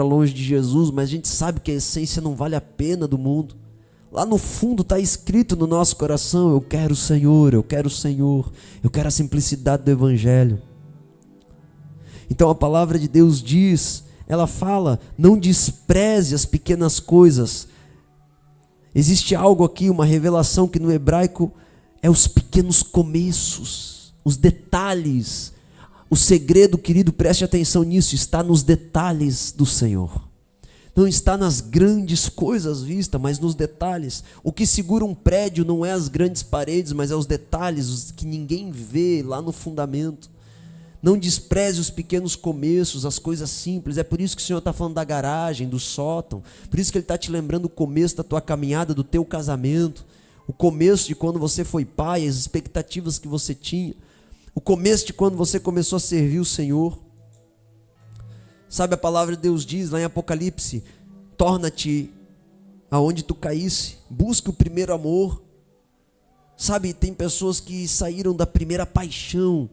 longe de Jesus, mas a gente sabe que a essência não vale a pena do mundo. Lá no fundo está escrito no nosso coração: eu quero o Senhor, eu quero o Senhor, eu quero a simplicidade do Evangelho. Então a palavra de Deus diz, ela fala: não despreze as pequenas coisas. Existe algo aqui, uma revelação que no hebraico é os pequenos começos, os detalhes. O segredo, querido, preste atenção nisso, está nos detalhes do Senhor. Não está nas grandes coisas vistas, mas nos detalhes. O que segura um prédio não é as grandes paredes, mas é os detalhes, os que ninguém vê lá no fundamento. Não despreze os pequenos começos, as coisas simples. É por isso que o Senhor está falando da garagem, do sótão. Por isso que Ele está te lembrando o começo da tua caminhada, do teu casamento. O começo de quando você foi pai, as expectativas que você tinha. O começo de quando você começou a servir o Senhor. Sabe, a palavra de Deus diz lá em Apocalipse: torna-te aonde tu caísse, busca o primeiro amor. Sabe, tem pessoas que saíram da primeira paixão,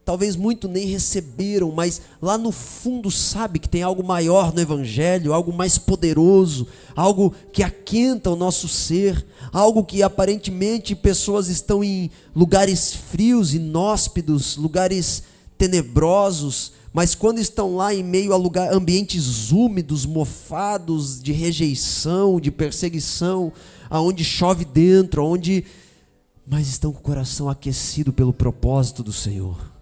talvez muito nem receberam, mas lá no fundo sabe que tem algo maior no Evangelho, algo mais poderoso, algo que aquenta o nosso ser, algo que aparentemente pessoas estão em lugares frios, inóspidos, lugares tenebrosos, mas quando estão lá em meio a ambientes úmidos, mofados, de rejeição, de perseguição, aonde chove dentro, mas estão com o coração aquecido pelo propósito do Senhor.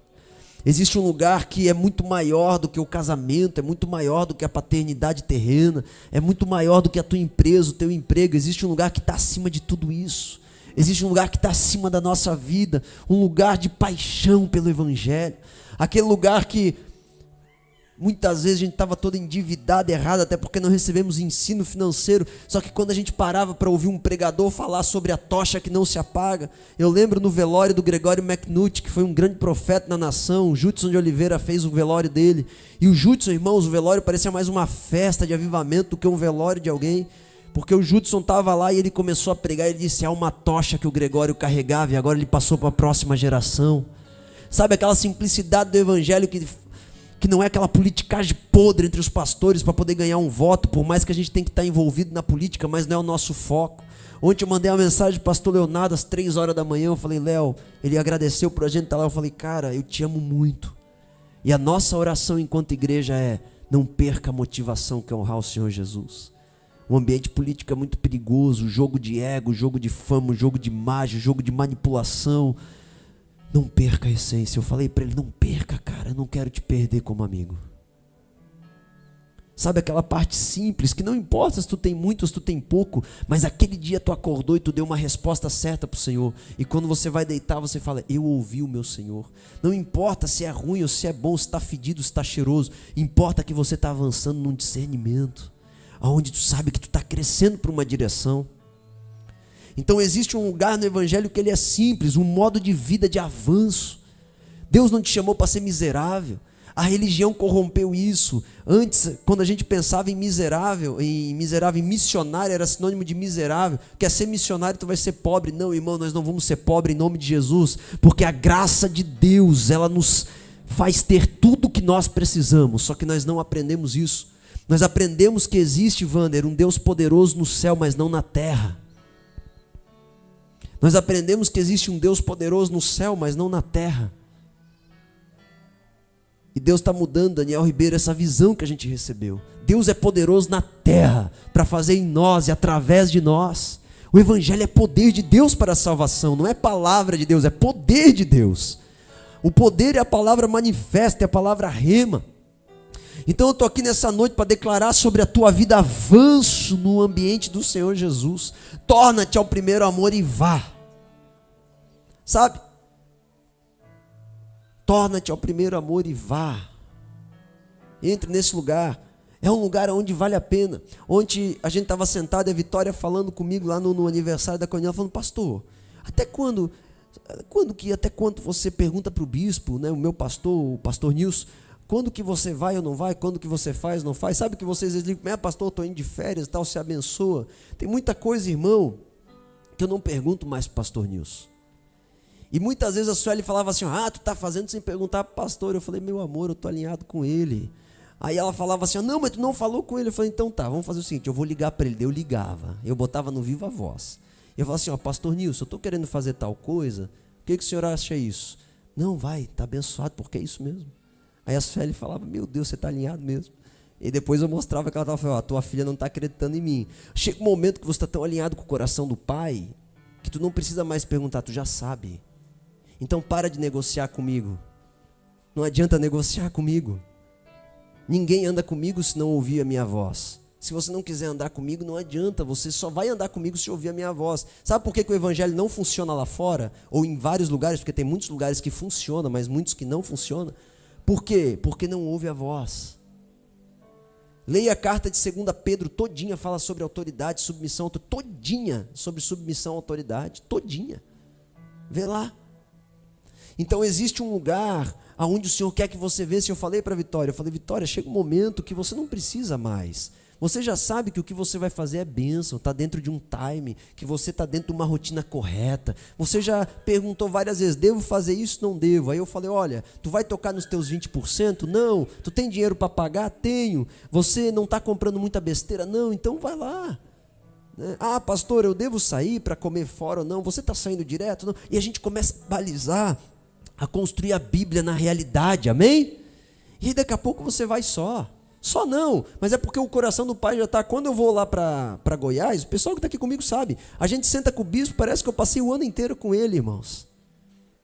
Existe um lugar que é muito maior do que o casamento, é muito maior do que a paternidade terrena, é muito maior do que a tua empresa, o teu emprego. Existe um lugar que está acima de tudo isso. Existe um lugar que está acima da nossa vida, um lugar de paixão pelo Evangelho. Aquele lugar que muitas vezes a gente estava todo endividado, errado, até porque não recebemos ensino financeiro. Só que quando a gente parava para ouvir um pregador falar sobre a tocha que não se apaga, eu lembro no velório do Gregório McNutt, que foi um grande profeta na nação. O Judson de Oliveira fez o velório dele, e o Judson, irmãos, o velório parecia mais uma festa de avivamento do que um velório de alguém, porque o Judson estava lá e ele começou a pregar. Ele disse: há uma tocha que o Gregório carregava e agora ele passou para a próxima geração. Sabe, aquela simplicidade do Evangelho que não é aquela politicagem podre entre os pastores para poder ganhar um voto, por mais que a gente tenha que estar envolvido na política, mas não é o nosso foco. Ontem eu mandei uma mensagem para o pastor Leonardo às 3 horas da manhã, eu falei: Léo, ele agradeceu por a gente estar lá, eu falei: cara, eu te amo muito. E a nossa oração enquanto igreja é: não perca a motivação que é honrar o Senhor Jesus. O ambiente político é muito perigoso, jogo de ego, jogo de fama, jogo de imagem, jogo de manipulação. Não perca a essência. Eu falei para ele: não perca, cara, eu não quero te perder como amigo. Sabe aquela parte simples, que não importa se tu tem muito ou se tu tem pouco, mas aquele dia tu acordou e tu deu uma resposta certa para o Senhor, e quando você vai deitar você fala: eu ouvi o meu Senhor. Não importa se é ruim ou se é bom, se está fedido, se está cheiroso, importa que você está avançando num discernimento, onde tu sabe que tu está crescendo para uma direção. Então existe um lugar no Evangelho que ele é simples, um modo de vida de avanço. Deus não te chamou para ser miserável. A religião corrompeu isso. Antes, quando a gente pensava em miserável, em missionário, era sinônimo de miserável. Quer ser missionário, tu vai ser pobre. Não, irmão, nós não vamos ser pobres em nome de Jesus, porque a graça de Deus, ela nos faz ter tudo o que nós precisamos, só que nós não aprendemos isso. Nós aprendemos que existe, Wander, um Deus poderoso no céu, mas não na terra. Nós aprendemos que existe um Deus poderoso no céu, mas não na terra. E Deus está mudando, Daniel Ribeiro, essa visão que a gente recebeu. Deus é poderoso na terra, para fazer em nós e através de nós. O Evangelho é poder de Deus para a salvação, não é palavra de Deus, é poder de Deus. O poder é a palavra manifesta, é a palavra rema. Então eu estou aqui nessa noite para declarar sobre a tua vida avanço no ambiente do Senhor Jesus. Torna-te ao primeiro amor e vá. Sabe? Torna-te ao primeiro amor e vá. Entre nesse lugar. É um lugar onde vale a pena. Ontem a gente estava sentado e a Vitória falando comigo lá no aniversário da Cornel, falando: pastor, até quando você pergunta para o bispo, né, o meu pastor, o pastor Nilson, quando que você vai ou não vai, quando que você faz ou não faz? Sabe que vocês dizem: pastor, estou indo de férias e tal, se abençoa. Tem muita coisa, irmão, que eu não pergunto mais para o pastor Nilson. E muitas vezes a Sueli falava assim: tu está fazendo sem perguntar para o pastor. Eu falei: meu amor, eu estou alinhado com ele. Aí ela falava assim, não, mas tu não falou com ele. Eu falei, então tá, vamos fazer o seguinte, eu vou ligar para ele. Eu ligava, eu botava no Viva Voz. Eu falava assim, ó, pastor Nilson, eu estou querendo fazer tal coisa, o que o senhor acha isso? Não, vai, tá abençoado, porque é isso mesmo. Aí as Feli falavam, meu Deus, você está alinhado mesmo. E depois eu mostrava que ela estava falando, ó, tua filha não está acreditando em mim. Chega um momento que você está tão alinhado com o coração do pai, que tu não precisa mais perguntar, tu já sabe. Então para de negociar comigo. Não adianta negociar comigo. Ninguém anda comigo se não ouvir a minha voz. Se você não quiser andar comigo, não adianta. Você só vai andar comigo se ouvir a minha voz. Sabe por que o evangelho não funciona lá fora? Ou em vários lugares, porque tem muitos lugares que funciona, mas muitos que não funcionam. Por quê? Porque não ouve a voz. Leia a carta de 2 Pedro, todinha fala sobre autoridade, submissão, todinha sobre submissão à autoridade, todinha. Vê lá. Então existe um lugar aonde o Senhor quer que você veja. Eu falei para a Vitória, Vitória, chega um momento que você não precisa mais. Você já sabe que o que você vai fazer é bênção, está dentro de um time, que você está dentro de uma rotina correta. Você já perguntou várias vezes, devo fazer isso? Não devo. Aí eu falei, olha, tu vai tocar nos teus 20%? Não. Tu tem dinheiro para pagar? Tenho. Você não está comprando muita besteira? Não. Então vai lá. Ah, pastor, eu devo sair para comer fora ou não? Você está saindo direto? Não. E a gente começa a balizar, a construir a Bíblia na realidade, amém? E daqui a pouco você vai só. Só não, mas é porque o coração do pai já está. Quando eu vou lá para Goiás, o pessoal que está aqui comigo sabe, a gente senta com o bispo, parece que eu passei o ano inteiro com ele, irmãos.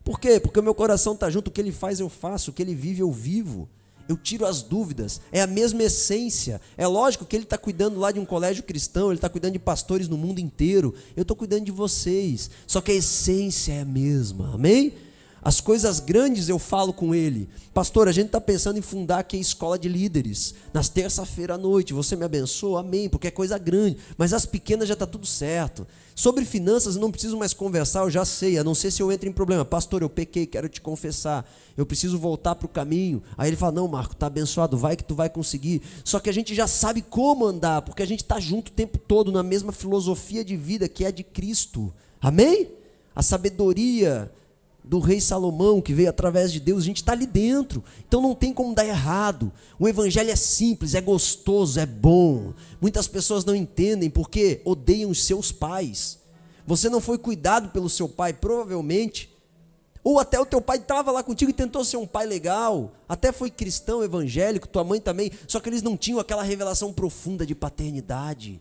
Por quê? Porque o meu coração está junto, o que ele faz eu faço, o que ele vive eu vivo. Eu tiro as dúvidas, é a mesma essência. É lógico que ele está cuidando lá de um colégio cristão, ele está cuidando de pastores no mundo inteiro. Eu estou cuidando de vocês, só que a essência é a mesma, amém? As coisas grandes eu falo com ele. Pastor, a gente está pensando em fundar aqui a escola de líderes. Nas terça-feira à noite, você me abençoa? Amém, porque é coisa grande. Mas as pequenas já está tudo certo. Sobre finanças eu não preciso mais conversar, eu já sei. A não ser se eu entro em problema. Pastor, eu pequei, quero te confessar. Eu preciso voltar para o caminho. Aí ele fala, não, Marco, está abençoado, vai que tu vai conseguir. Só que a gente já sabe como andar, porque a gente está junto o tempo todo na mesma filosofia de vida que é de Cristo. Amém? A sabedoria do rei Salomão, que veio através de Deus, a gente está ali dentro, então não tem como dar errado. O evangelho é simples, é gostoso, é bom. Muitas pessoas não entendem porque odeiam os seus pais. Você não foi cuidado pelo seu pai, provavelmente, ou até o teu pai estava lá contigo e tentou ser um pai legal, até foi cristão, evangélico, tua mãe também, só que eles não tinham aquela revelação profunda de paternidade.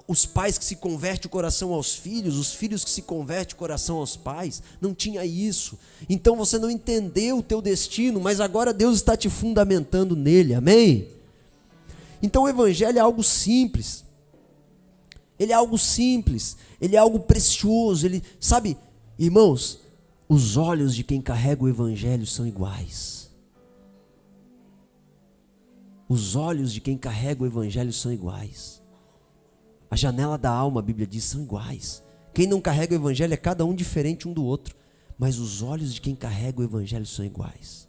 Os pais que se convertem o coração aos filhos, os filhos que se convertem o coração aos pais, não tinha isso. Então você não entendeu o teu destino, mas agora Deus está te fundamentando nele, amém? Então o evangelho é algo simples. Ele é algo simples, ele é algo precioso, ele, sabe, irmãos, os olhos de quem carrega o evangelho são iguais. Os olhos de quem carrega o evangelho são iguais. A janela da alma, a Bíblia diz, são iguais. Quem não carrega o evangelho é cada um diferente um do outro. Mas os olhos de quem carrega o evangelho são iguais.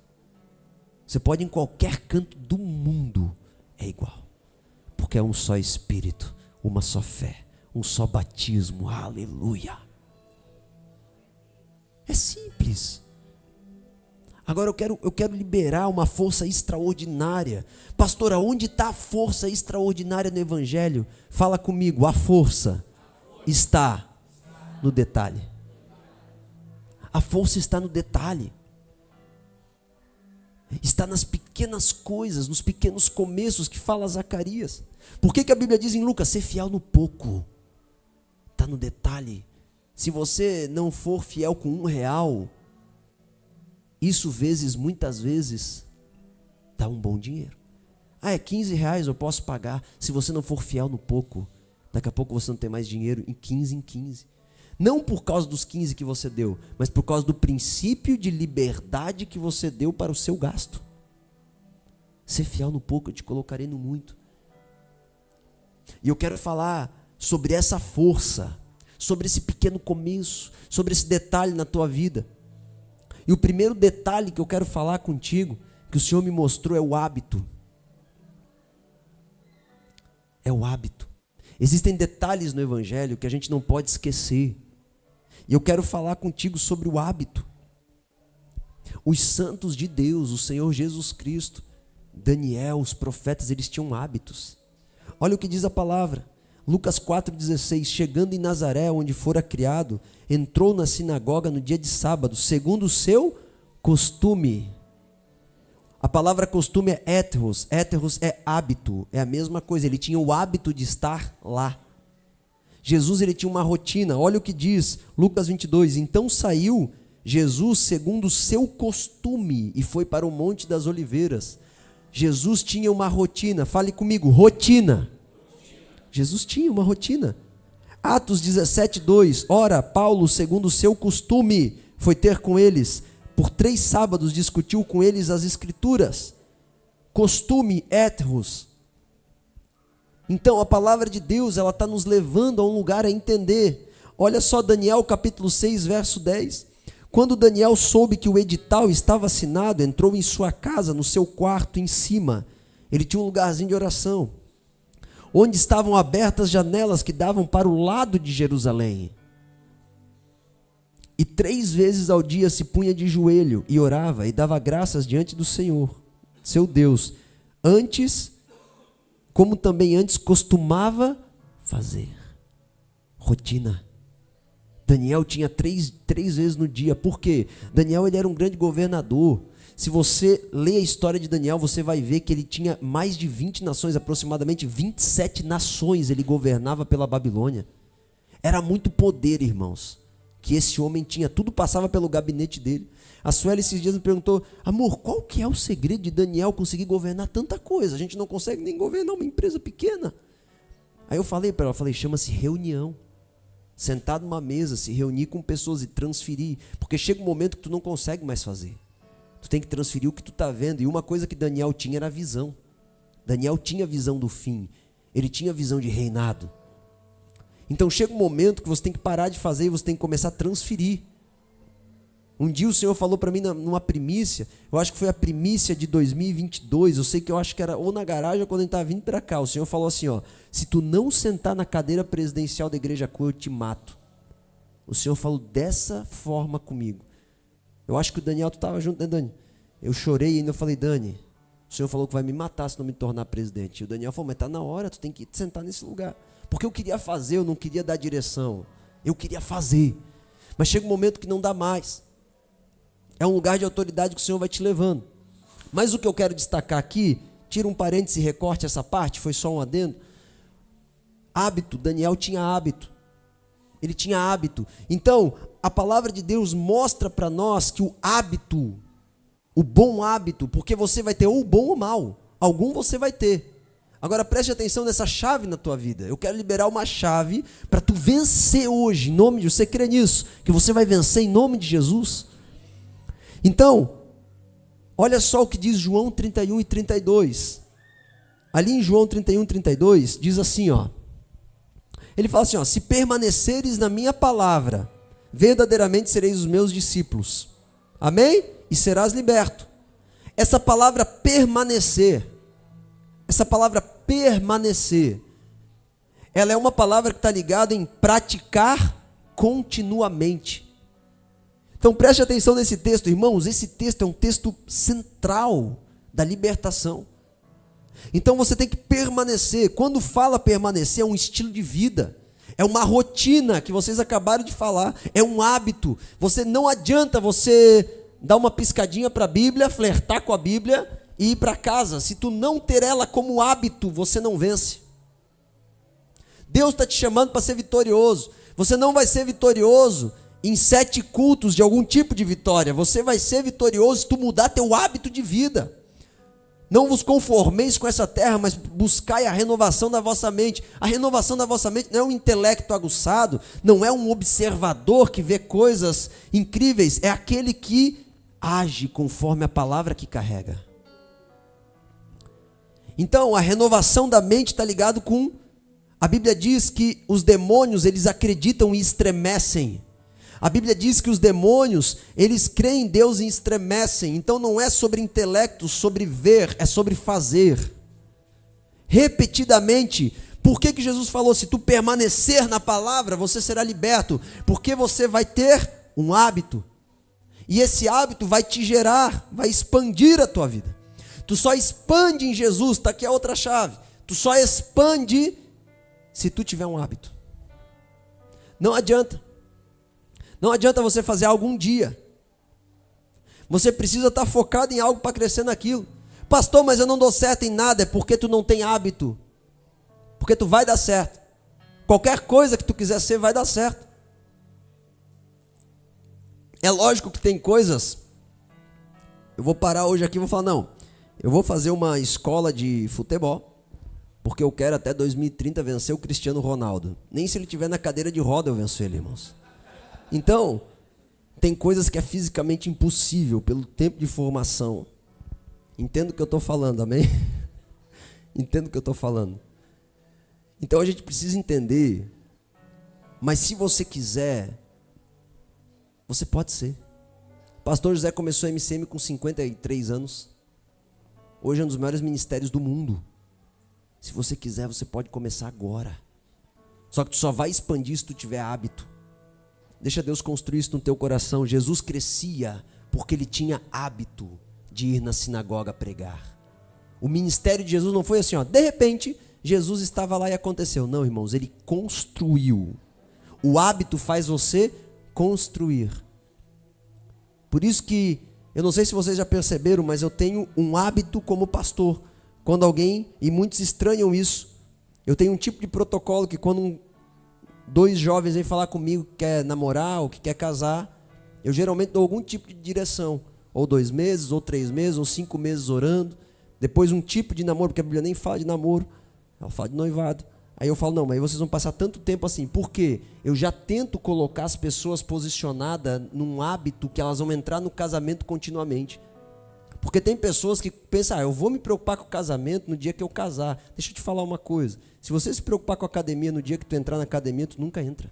Você pode ir em qualquer canto do mundo, é igual. Porque é um só Espírito, uma só fé, um só batismo, aleluia. É simples. Agora eu quero liberar uma força extraordinária. Pastor, aonde está a força extraordinária no evangelho? Fala comigo, a força está no detalhe. A força está no detalhe. Está nas pequenas coisas, nos pequenos começos que fala Zacarias. Por que a Bíblia diz em Lucas, ser fiel no pouco? Está no detalhe. Se você não for fiel com R$1, isso muitas vezes, dá um bom dinheiro. Ah, é R$15, eu posso pagar. Se você não for fiel no pouco, daqui a pouco você não tem mais dinheiro em 15. Não por causa dos 15 que você deu, mas por causa do princípio de liberdade que você deu para o seu gasto. Ser fiel no pouco, eu te colocarei no muito. E eu quero falar sobre essa força, sobre esse pequeno começo, sobre esse detalhe na tua vida. E o primeiro detalhe que eu quero falar contigo, que o Senhor me mostrou, é o hábito. É o hábito. Existem detalhes no evangelho que a gente não pode esquecer. E eu quero falar contigo sobre o hábito. Os santos de Deus, o Senhor Jesus Cristo, Daniel, os profetas, eles tinham hábitos. Olha o que diz a palavra. Lucas 4,16, chegando em Nazaré, onde fora criado, entrou na sinagoga no dia de sábado, segundo o seu costume. A palavra costume é éteros é hábito, é a mesma coisa, ele tinha o hábito de estar lá. Jesus, ele tinha uma rotina, olha o que diz, Lucas 22, então saiu Jesus segundo o seu costume e foi para o Monte das Oliveiras. Jesus tinha uma rotina, fale comigo, rotina. Jesus tinha uma rotina. Atos 17:2, ora, Paulo, segundo o seu costume, foi ter com eles, por 3 sábados discutiu com eles as escrituras. Costume, éteros. Então a palavra de Deus, ela está nos levando a um lugar a entender. Olha só Daniel capítulo 6, verso 10. Quando Daniel soube que o edital estava assinado, entrou em sua casa, no seu quarto em cima. Ele tinha um lugarzinho de oração, onde estavam abertas janelas que davam para o lado de Jerusalém. E 3 vezes ao dia se punha de joelho e orava e dava graças diante do Senhor, seu Deus, como também antes costumava fazer. Rotina. Daniel tinha 3 vezes no dia. Por quê? Daniel, ele era um grande governador. Se você lê a história de Daniel, você vai ver que ele tinha mais de 20 nações, aproximadamente 27 nações ele governava pela Babilônia. Era muito poder, irmãos, que esse homem tinha, tudo passava pelo gabinete dele. A Sueli esses dias me perguntou, amor, qual que é o segredo de Daniel conseguir governar tanta coisa? A gente não consegue nem governar uma empresa pequena. Aí eu falei para ela, chama-se reunião. Sentar numa mesa, se reunir com pessoas e transferir, porque chega um momento que tu não consegue mais fazer. Tu tem que transferir o que tu está vendo, e uma coisa que Daniel tinha era a visão. Daniel tinha visão do fim, ele tinha visão de reinado. Então chega um momento que você tem que parar de fazer e você tem que começar a transferir. Um dia o Senhor falou para mim numa primícia, eu acho que foi a primícia de 2022, eu sei que eu acho que era ou na garagem ou quando a gente estava vindo para cá. O Senhor falou assim, se tu não sentar na cadeira presidencial da Igreja Cor, eu te mato. O Senhor falou dessa forma comigo. Eu acho que o Daniel, tu estava junto, né, Dani? Eu chorei e ainda falei, Dani, o Senhor falou que vai me matar se não me tornar presidente. E o Daniel falou, mas está na hora, tu tem que sentar nesse lugar. Porque eu queria fazer, eu não queria dar direção. Eu queria fazer. Mas chega um momento que não dá mais. É um lugar de autoridade que o Senhor vai te levando. Mas o que eu quero destacar aqui, tira um parêntese e recorte essa parte, foi só um adendo. Hábito, Daniel tinha hábito. Ele tinha hábito. Então, a palavra de Deus mostra para nós que o hábito, o bom hábito, porque você vai ter ou bom ou mal, algum você vai ter. Agora preste atenção nessa chave na tua vida. Eu quero liberar uma chave para tu vencer hoje, em nome de você crê nisso, que você vai vencer em nome de Jesus. Então, olha só o que diz João 31 e 32. Ali em João 31 e 32, diz assim, ele fala assim, se permaneceres na minha palavra, verdadeiramente sereis os meus discípulos. Amém? E serás liberto. Essa palavra permanecer, ela é uma palavra que está ligada em praticar continuamente. Então preste atenção nesse texto, irmãos, esse texto é um texto central da libertação. Então você tem que permanecer. Quando fala permanecer, é um estilo de vida, é uma rotina que vocês acabaram de falar, é um hábito. Você não adianta você dar uma piscadinha para a Bíblia, flertar com a Bíblia e ir para casa. Se tu não ter ela como hábito, você não vence. Deus está te chamando para ser vitorioso. Você não vai ser vitorioso em 7 cultos de algum tipo de vitória. Você vai ser vitorioso se tu mudar teu hábito de vida. Não vos conformeis com essa terra, mas buscai a renovação da vossa mente. A renovação da vossa mente não é um intelecto aguçado, não é um observador que vê coisas incríveis, é aquele que age conforme a palavra que carrega. Então, a renovação da mente está ligado com... A Bíblia diz que os demônios, eles acreditam e estremecem. A Bíblia diz que os demônios, eles creem em Deus e estremecem. Então não é sobre intelecto, sobre ver, é sobre fazer. Repetidamente. Por que Jesus falou, se tu permanecer na palavra, você será liberto? Porque você vai ter um hábito. E esse hábito vai te gerar, vai expandir a tua vida. Tu só expande em Jesus, tá aqui a outra chave. Tu só expande se tu tiver um hábito. Não adianta. Não adianta você fazer algo um dia. Você precisa estar focado em algo para crescer naquilo. Pastor, mas eu não dou certo em nada. É porque tu não tem hábito. Porque tu vai dar certo. Qualquer coisa que tu quiser ser vai dar certo. É lógico que tem coisas. Eu vou parar hoje aqui e vou falar, não, eu vou fazer uma escola de futebol, porque eu quero até 2030 vencer o Cristiano Ronaldo. Nem se ele estiver na cadeira de roda eu venço ele, irmãos. Então, tem coisas que é fisicamente impossível pelo tempo de formação. Entendo o que eu estou falando, amém? Entendo o que eu estou falando. Então a gente precisa entender, mas se você quiser, você pode ser. Pastor José começou a MCM com 53 anos. Hoje é um dos maiores ministérios do mundo. Se você quiser, você pode começar agora. Só que tu só vai expandir se tu tiver hábito. Deixa Deus construir isso no teu coração. Jesus crescia porque ele tinha hábito de ir na sinagoga pregar. O ministério de Jesus não foi assim, ó, de repente, Jesus estava lá e aconteceu. Não, irmãos, ele construiu. O hábito faz você construir. Por isso que, eu não sei se vocês já perceberam, mas eu tenho um hábito como pastor. Quando alguém, e muitos estranham isso, eu tenho um tipo de protocolo que quando dois jovens vêm falar comigo que quer namorar ou que quer casar, eu geralmente dou algum tipo de direção. Ou 2 meses, ou 3 meses, ou 5 meses orando. Depois um tipo de namoro, porque a Bíblia nem fala de namoro, ela fala de noivado. Aí eu falo, não, mas vocês vão passar tanto tempo assim. Por quê? Eu já tento colocar as pessoas posicionadas num hábito que elas vão entrar no casamento continuamente. Porque tem pessoas que pensam, eu vou me preocupar com o casamento no dia que eu casar. Deixa eu te falar uma coisa. Se você se preocupar com a academia no dia que tu entrar na academia, tu nunca entra.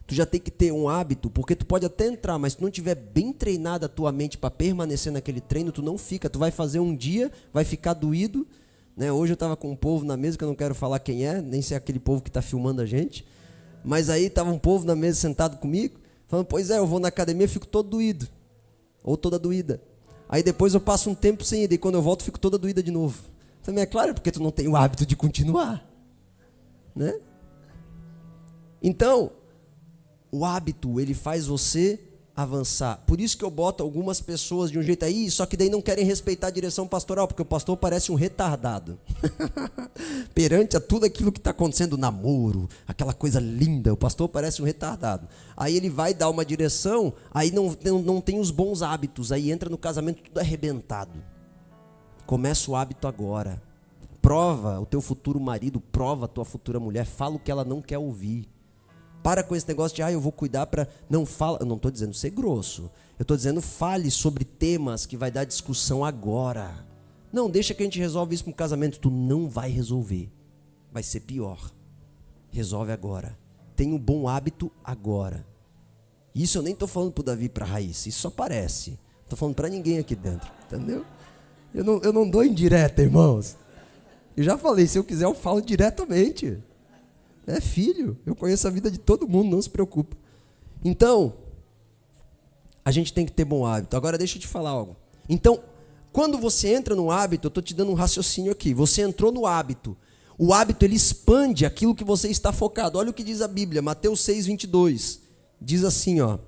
Tu já tem que ter um hábito, porque tu pode até entrar, mas se tu não tiver bem treinada a tua mente para permanecer naquele treino, tu não fica. Tu vai fazer um dia, vai ficar doído. Né? Hoje eu estava com um povo na mesa, que eu não quero falar quem é, nem se é aquele povo que está filmando a gente. Mas aí estava um povo na mesa sentado comigo, falando, pois é, eu vou na academia e fico todo doído. Ou toda doída. Aí depois eu passo um tempo sem ir, e quando eu volto fico toda doída de novo. Também é claro, porque tu não tem o hábito de continuar. Né? Então, o hábito, ele faz você avançar. Por isso que eu boto algumas pessoas de um jeito aí, só que daí não querem respeitar a direção pastoral, porque o pastor parece um retardado. Perante a tudo aquilo que está acontecendo, namoro, aquela coisa linda, o pastor parece um retardado. Aí ele vai dar uma direção, aí não tem os bons hábitos, aí entra no casamento tudo arrebentado. Começa o hábito agora. Prova o teu futuro marido, prova a tua futura mulher, fala o que ela não quer ouvir. Para com esse negócio de, eu vou cuidar para... Não fala, eu não estou dizendo ser grosso. Eu estou dizendo, fale sobre temas que vai dar discussão agora. Não, deixa que a gente resolve isso no casamento. Tu não vai resolver. Vai ser pior. Resolve agora. Tenha um bom hábito agora. Isso eu nem estou falando para o Davi e para a Raíssa. Isso só parece. Estou falando para ninguém aqui dentro. Entendeu? Eu não dou indireta, irmãos. Eu já falei, se eu quiser eu falo diretamente. É filho, eu conheço a vida de todo mundo, não se preocupa. Então, a gente tem que ter bom hábito. Agora deixa eu te falar algo. Então, quando você entra no hábito, eu estou te dando um raciocínio aqui. Você entrou no hábito. O hábito, ele expande aquilo que você está focado. Olha o que diz a Bíblia, Mateus 6:22. Diz assim, ó.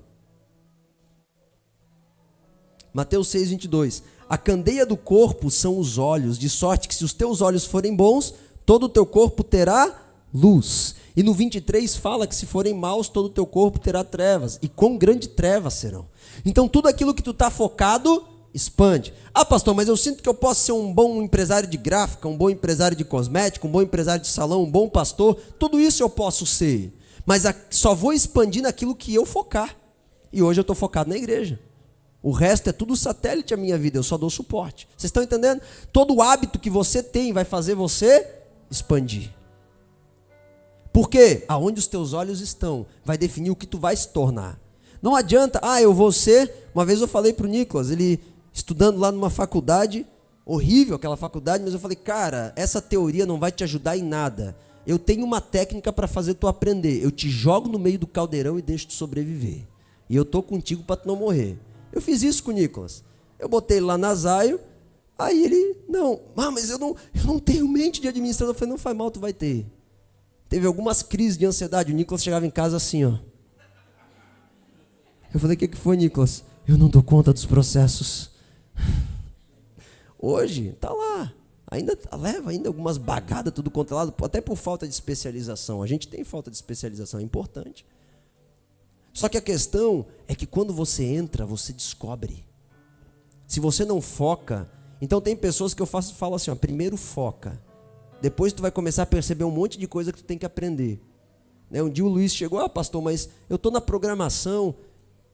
Mateus 6:22. A candeia do corpo são os olhos, de sorte que se os teus olhos forem bons, todo o teu corpo terá luz. E no 23 fala que se forem maus, todo o teu corpo terá trevas. E quão grande trevas serão. Então tudo aquilo que tu está focado, expande. Pastor, mas eu sinto que eu posso ser um bom empresário de gráfica, um bom empresário de cosmético, um bom empresário de salão, um bom pastor. Tudo isso eu posso ser. Mas só vou expandir naquilo que eu focar. E hoje eu estou focado na igreja. O resto é tudo satélite a minha vida, eu só dou suporte. Vocês estão entendendo? Todo hábito que você tem vai fazer você expandir. Porque aonde os teus olhos estão, vai definir o que tu vai se tornar. Não adianta, eu vou ser... Uma vez eu falei para o Nicolas, ele estudando lá numa faculdade, horrível aquela faculdade, mas eu falei, cara, essa teoria não vai te ajudar em nada. Eu tenho uma técnica para fazer tu aprender. Eu te jogo no meio do caldeirão e deixo tu sobreviver. E eu estou contigo para tu não morrer. Eu fiz isso com o Nicolas. Eu botei ele lá na Zaio, aí ele, não, mas eu não tenho mente de administrador. Eu falei, não faz mal, tu vai ter. Teve algumas crises de ansiedade, o Nicolas chegava em casa assim, ó. Eu falei, o que foi, Nicolas? Eu não dou conta dos processos. Hoje, tá lá. Ainda leva algumas bagadas, tudo controlado, até por falta de especialização. A gente tem falta de especialização, é importante. Só que a questão é que quando você entra, você descobre. Se você não foca, então tem pessoas que eu falo assim, ó, primeiro foca. Depois tu vai começar a perceber um monte de coisa que tu tem que aprender. Né? Um dia o Luiz chegou, pastor, mas eu estou na programação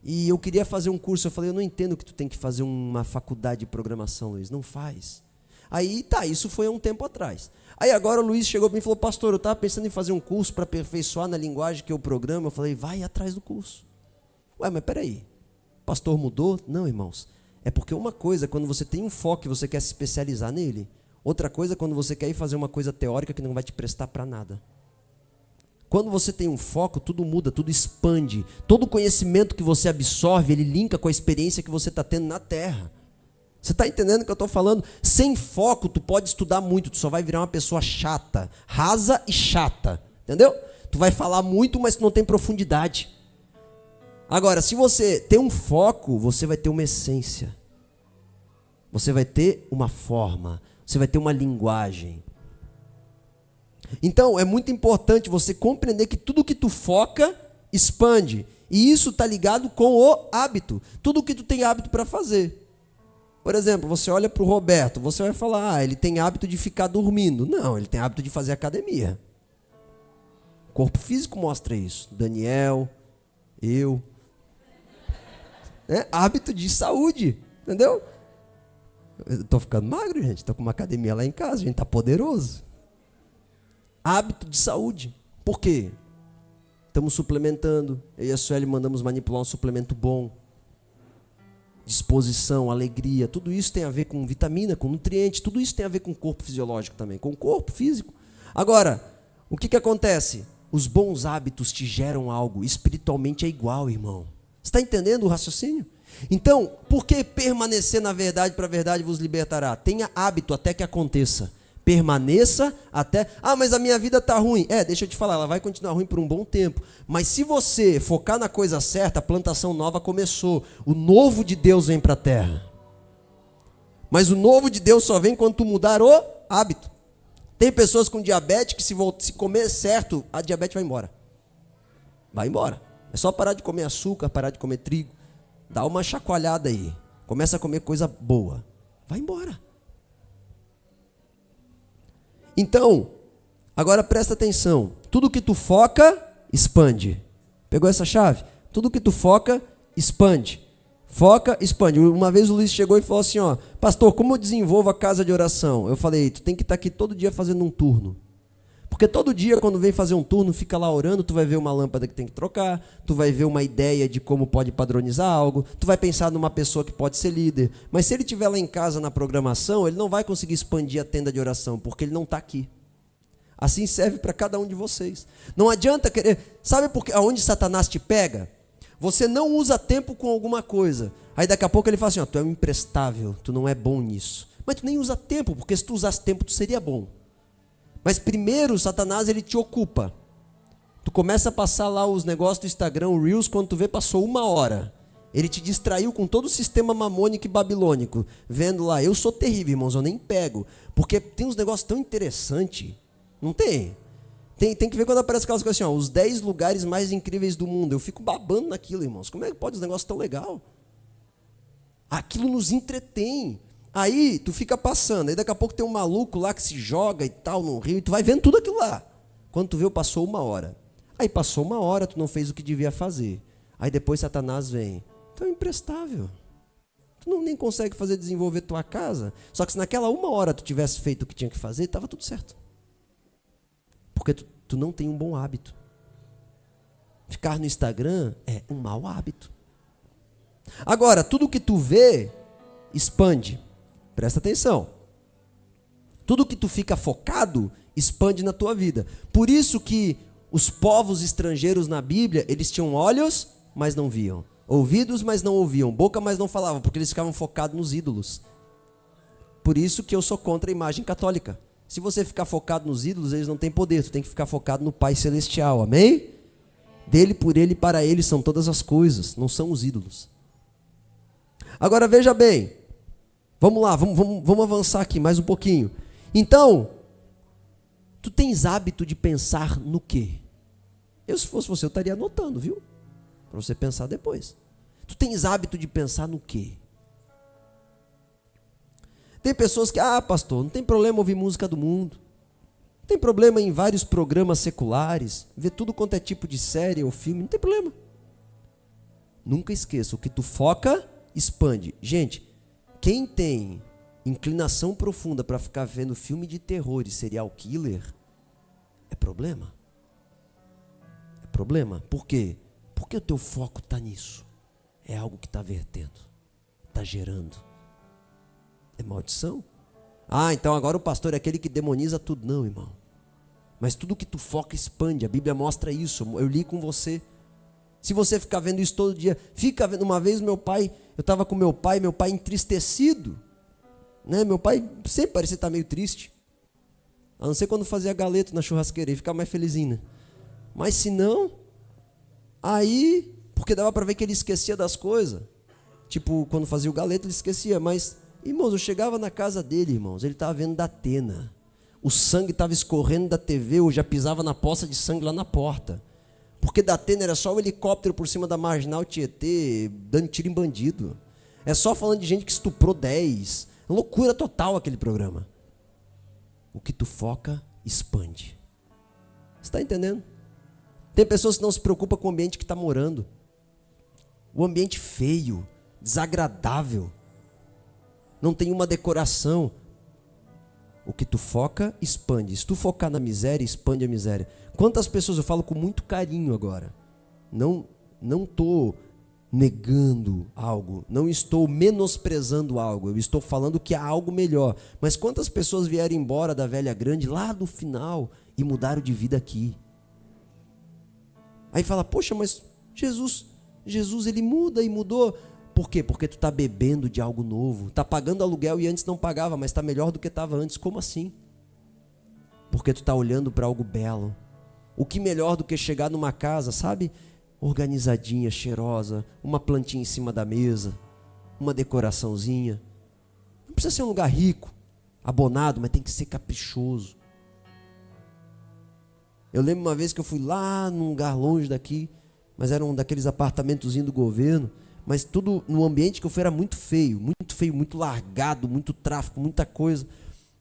e eu queria fazer um curso. Eu falei, eu não entendo que tu tem que fazer uma faculdade de programação, Luiz, não faz. Aí tá, isso foi há um tempo atrás. Aí agora o Luiz chegou para mim e falou, pastor, eu estava pensando em fazer um curso para aperfeiçoar na linguagem que eu programo. Eu falei, vai atrás do curso. Ué, mas peraí, o pastor mudou? Não, irmãos. É porque uma coisa é quando você tem um foco e você quer se especializar nele. Outra coisa é quando você quer ir fazer uma coisa teórica que não vai te prestar para nada. Quando você tem um foco, tudo muda, tudo expande. Todo conhecimento que você absorve, ele linka com a experiência que você está tendo na Terra. Você está entendendo o que eu estou falando? Sem foco, tu pode estudar muito, tu só vai virar uma pessoa chata, rasa e chata, entendeu? Tu vai falar muito, mas tu não tem profundidade. Agora, se você tem um foco, você vai ter uma essência. Você vai ter uma forma, você vai ter uma linguagem. Então, é muito importante você compreender que tudo que tu foca, expande. E isso está ligado com o hábito. Tudo que tu tem hábito para fazer. Por exemplo, você olha para o Roberto, você vai falar, ele tem hábito de ficar dormindo. Não, ele tem hábito de fazer academia. O corpo físico mostra isso. Daniel, eu. Hábito de saúde, entendeu? Eu estou ficando magro, gente. Estou com uma academia lá em casa, a gente está poderoso. Hábito de saúde. Por quê? Estamos suplementando. Eu e a Sueli mandamos manipular um suplemento bom. Disposição, alegria, tudo isso tem a ver com vitamina, com nutriente, tudo isso tem a ver com o corpo fisiológico também, com o corpo físico. Agora, o que acontece? Os bons hábitos te geram algo, espiritualmente é igual, irmão. Você está entendendo o raciocínio? Então, por que permanecer na verdade, para a verdade vos libertará? Tenha hábito até que aconteça. Permaneça até... mas a minha vida está ruim. Deixa eu te falar, ela vai continuar ruim por um bom tempo. Mas se você focar na coisa certa, a plantação nova começou. O novo de Deus vem para a terra. Mas o novo de Deus só vem quando tu mudar o hábito. Tem pessoas com diabetes que se comer certo, a diabetes vai embora. Vai embora. É só parar de comer açúcar, parar de comer trigo. Dá uma chacoalhada aí. Começa a comer coisa boa. Vai embora. Então, agora presta atenção. Tudo que tu foca, expande. Pegou essa chave? Tudo que tu foca, expande. Foca, expande. Uma vez o Luiz chegou e falou assim, pastor, como eu desenvolvo a casa de oração? Eu falei, tu tem que estar aqui todo dia fazendo um turno. Porque todo dia, quando vem fazer um turno, fica lá orando, tu vai ver uma lâmpada que tem que trocar, tu vai ver uma ideia de como pode padronizar algo, tu vai pensar numa pessoa que pode ser líder. Mas se ele estiver lá em casa na programação, ele não vai conseguir expandir a tenda de oração, porque ele não está aqui. Assim serve para cada um de vocês. Não adianta querer... Sabe aonde Satanás te pega? Você não usa tempo com alguma coisa. Aí daqui a pouco ele fala assim, tu é um imprestável, tu não é bom nisso. Mas tu nem usa tempo, porque se tu usasse tempo, tu seria bom. Mas primeiro, Satanás, ele te ocupa. Tu começa a passar lá os negócios do Instagram, o Reels, quando tu vê, passou 1 hora. Ele te distraiu com todo o sistema mamônico e babilônico. Vendo lá, eu sou terrível, irmãos, eu nem pego. Porque tem uns negócios tão interessantes. Não tem? Tem que ver quando aparece aquelas coisas assim, os 10 lugares mais incríveis do mundo. Eu fico babando naquilo, irmãos. Como é que pode os negócios tão legal? Aquilo nos entretém. Aí tu fica passando, aí daqui a pouco tem um maluco lá que se joga e tal no rio, e tu vai vendo tudo aquilo lá. Quando tu vê, passou 1 hora. Aí passou 1 hora, tu não fez o que devia fazer. Aí depois Satanás vem. Tu é imprestável. Tu nem consegue desenvolver tua casa. Só que se naquela 1 hora tu tivesse feito o que tinha que fazer, estava tudo certo. Porque tu não tem um bom hábito. Ficar no Instagram é um mau hábito. Agora, tudo que tu vê, expande. Presta atenção. Tudo que tu fica focado, expande na tua vida. Por isso que os povos estrangeiros na Bíblia, eles tinham olhos, mas não viam. Ouvidos, mas não ouviam. Boca, mas não falavam, porque eles ficavam focados nos ídolos. Por isso que eu sou contra a imagem católica. Se você ficar focado nos ídolos, eles não têm poder. Tu tem que ficar focado no Pai Celestial, amém? Dele, por Ele e para Ele são todas as coisas, não são os ídolos. Agora veja bem, vamos lá, vamos avançar aqui mais um pouquinho. Então, tu tens hábito de pensar no quê? Eu, se fosse você, eu estaria anotando, viu? Para você pensar depois. Tu tens hábito de pensar no quê? Tem pessoas que, pastor, não tem problema ouvir música do mundo. Não tem problema em vários programas seculares, ver tudo quanto é tipo de série ou filme, não tem problema. Nunca esqueça, o que tu foca, expande. Gente, quem tem inclinação profunda para ficar vendo filme de terror e serial killer, é problema. É problema. Por quê? Porque o teu foco está nisso. É algo que está vertendo, está gerando. É maldição? Então agora o pastor é aquele que demoniza tudo. Não, irmão. Mas tudo que tu foca expande. A Bíblia mostra isso. Eu li com você. Se você ficar vendo isso todo dia, fica vendo. Uma vez eu estava com meu pai entristecido. Né? Meu pai sempre parecia estar meio triste. A não ser quando fazia galeto na churrasqueira e ficava mais felizinho. Né? Mas se não, aí, porque dava para ver que ele esquecia das coisas. Tipo, quando fazia o galeto ele esquecia, mas, irmãos, eu chegava na casa dele, irmãos, ele estava vendo da Atena. O sangue estava escorrendo da TV, eu já pisava na poça de sangue lá na porta. Porque da Atena era só o helicóptero por cima da Marginal Tietê, dando tiro em bandido. É só falando de gente que estuprou 10. Loucura total aquele programa. O que tu foca, expande. Você está entendendo? Tem pessoas que não se preocupam com o ambiente que está morando. O ambiente feio, desagradável. Não tem uma decoração. O que tu foca, expande. Se tu focar na miséria, expande a miséria. Quantas pessoas, eu falo com muito carinho agora. Não estou negando algo. Não estou menosprezando algo. Eu estou falando que há algo melhor. Mas quantas pessoas vieram embora da Velha Grande lá do final e mudaram de vida aqui? Aí fala, poxa, mas Jesus ele muda e mudou. Por quê? Porque tu está bebendo de algo novo. Está pagando aluguel e antes não pagava, mas está melhor do que estava antes. Como assim? Porque tu está olhando para algo belo. O que melhor do que chegar numa casa, sabe? Organizadinha, cheirosa, uma plantinha em cima da mesa, uma decoraçãozinha. Não precisa ser um lugar rico, abonado, mas tem que ser caprichoso. Eu lembro uma vez que eu fui lá num lugar longe daqui, mas era um daqueles apartamentozinhos do governo, mas tudo no ambiente que eu fui era muito feio, muito largado, muito tráfico, muita coisa.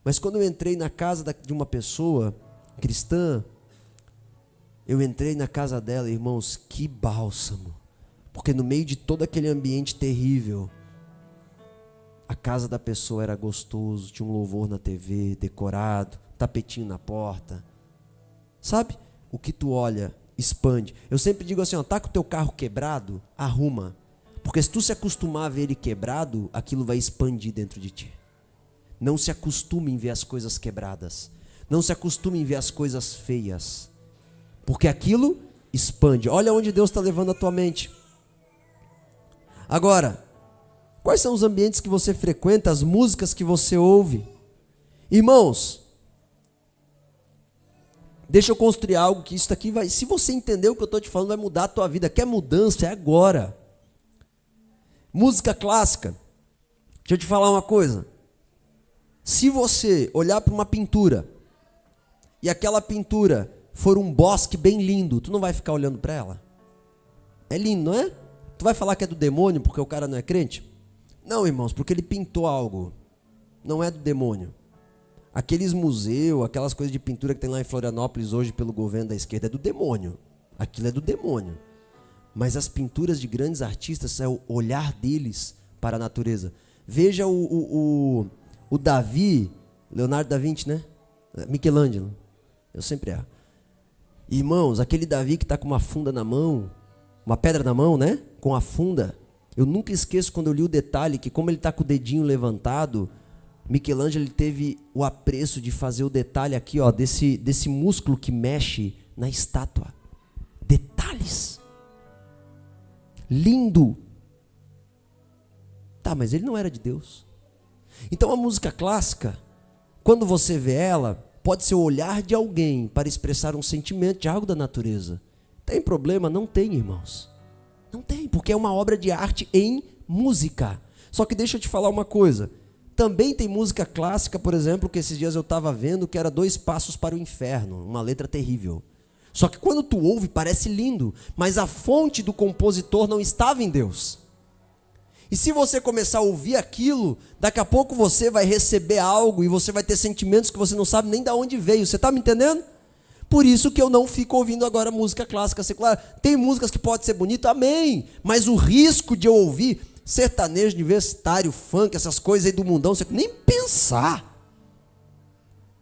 Mas quando eu entrei na casa de uma pessoa cristã, eu entrei na casa dela, irmãos, que bálsamo. Porque no meio de todo aquele ambiente terrível, a casa da pessoa era gostoso, tinha um louvor na TV, decorado, tapetinho na porta. Sabe? O que tu olha, expande. Eu sempre digo assim, tá com o teu carro quebrado, arruma. Porque se tu se acostumar a ver ele quebrado, aquilo vai expandir dentro de ti. Não se acostume em ver as coisas quebradas. Não se acostume em ver as coisas feias. Porque aquilo expande. Olha onde Deus está levando a tua mente. Agora, quais são os ambientes que você frequenta, as músicas que você ouve? Irmãos, deixa eu construir algo que isso aqui vai... Se você entender o que eu estou te falando, vai mudar a tua vida. Quer mudança? É agora. Música clássica. Deixa eu te falar uma coisa. Se você olhar para uma pintura e aquela pintura for um bosque bem lindo, tu não vai ficar olhando para ela? É lindo, não é? Tu vai falar que é do demônio porque o cara não é crente? Não, irmãos, porque ele pintou algo. Não é do demônio. Aqueles museus, aquelas coisas de pintura que tem lá em Florianópolis hoje pelo governo da esquerda é do demônio. Aquilo é do demônio. Mas as pinturas de grandes artistas é o olhar deles para a natureza. Veja o Davi, Leonardo da Vinci, né? Michelangelo. Eu sempre erro. Irmãos, aquele Davi que está com uma funda na mão, uma pedra na mão, né? Com a funda. Eu nunca esqueço quando eu li o detalhe que como ele está com o dedinho levantado, Michelangelo ele teve o apreço de fazer o detalhe aqui, ó, desse músculo que mexe na estátua. Detalhes. lindo. Tá, mas ele não era de Deus. Então a música clássica, quando você vê ela, pode ser o olhar de alguém para expressar um sentimento de algo da natureza. Tem problema? Não tem, irmãos. Não tem, porque é uma obra de arte em música. Só que deixa eu te falar uma coisa. Também tem música clássica, por exemplo, que esses dias eu estava vendo, que era 2 Passos para o Inferno, uma letra terrível. Só que quando tu ouve, parece lindo, mas a fonte do compositor não estava em Deus. E se você começar a ouvir aquilo, daqui a pouco você vai receber algo e você vai ter sentimentos que você não sabe nem de onde veio. Você está me entendendo? Por isso que eu não fico ouvindo agora música clássica secular. Tem músicas que podem ser bonitas, amém. Mas o risco de eu ouvir sertanejo, universitário, funk, essas coisas aí do mundão, você nem pensar.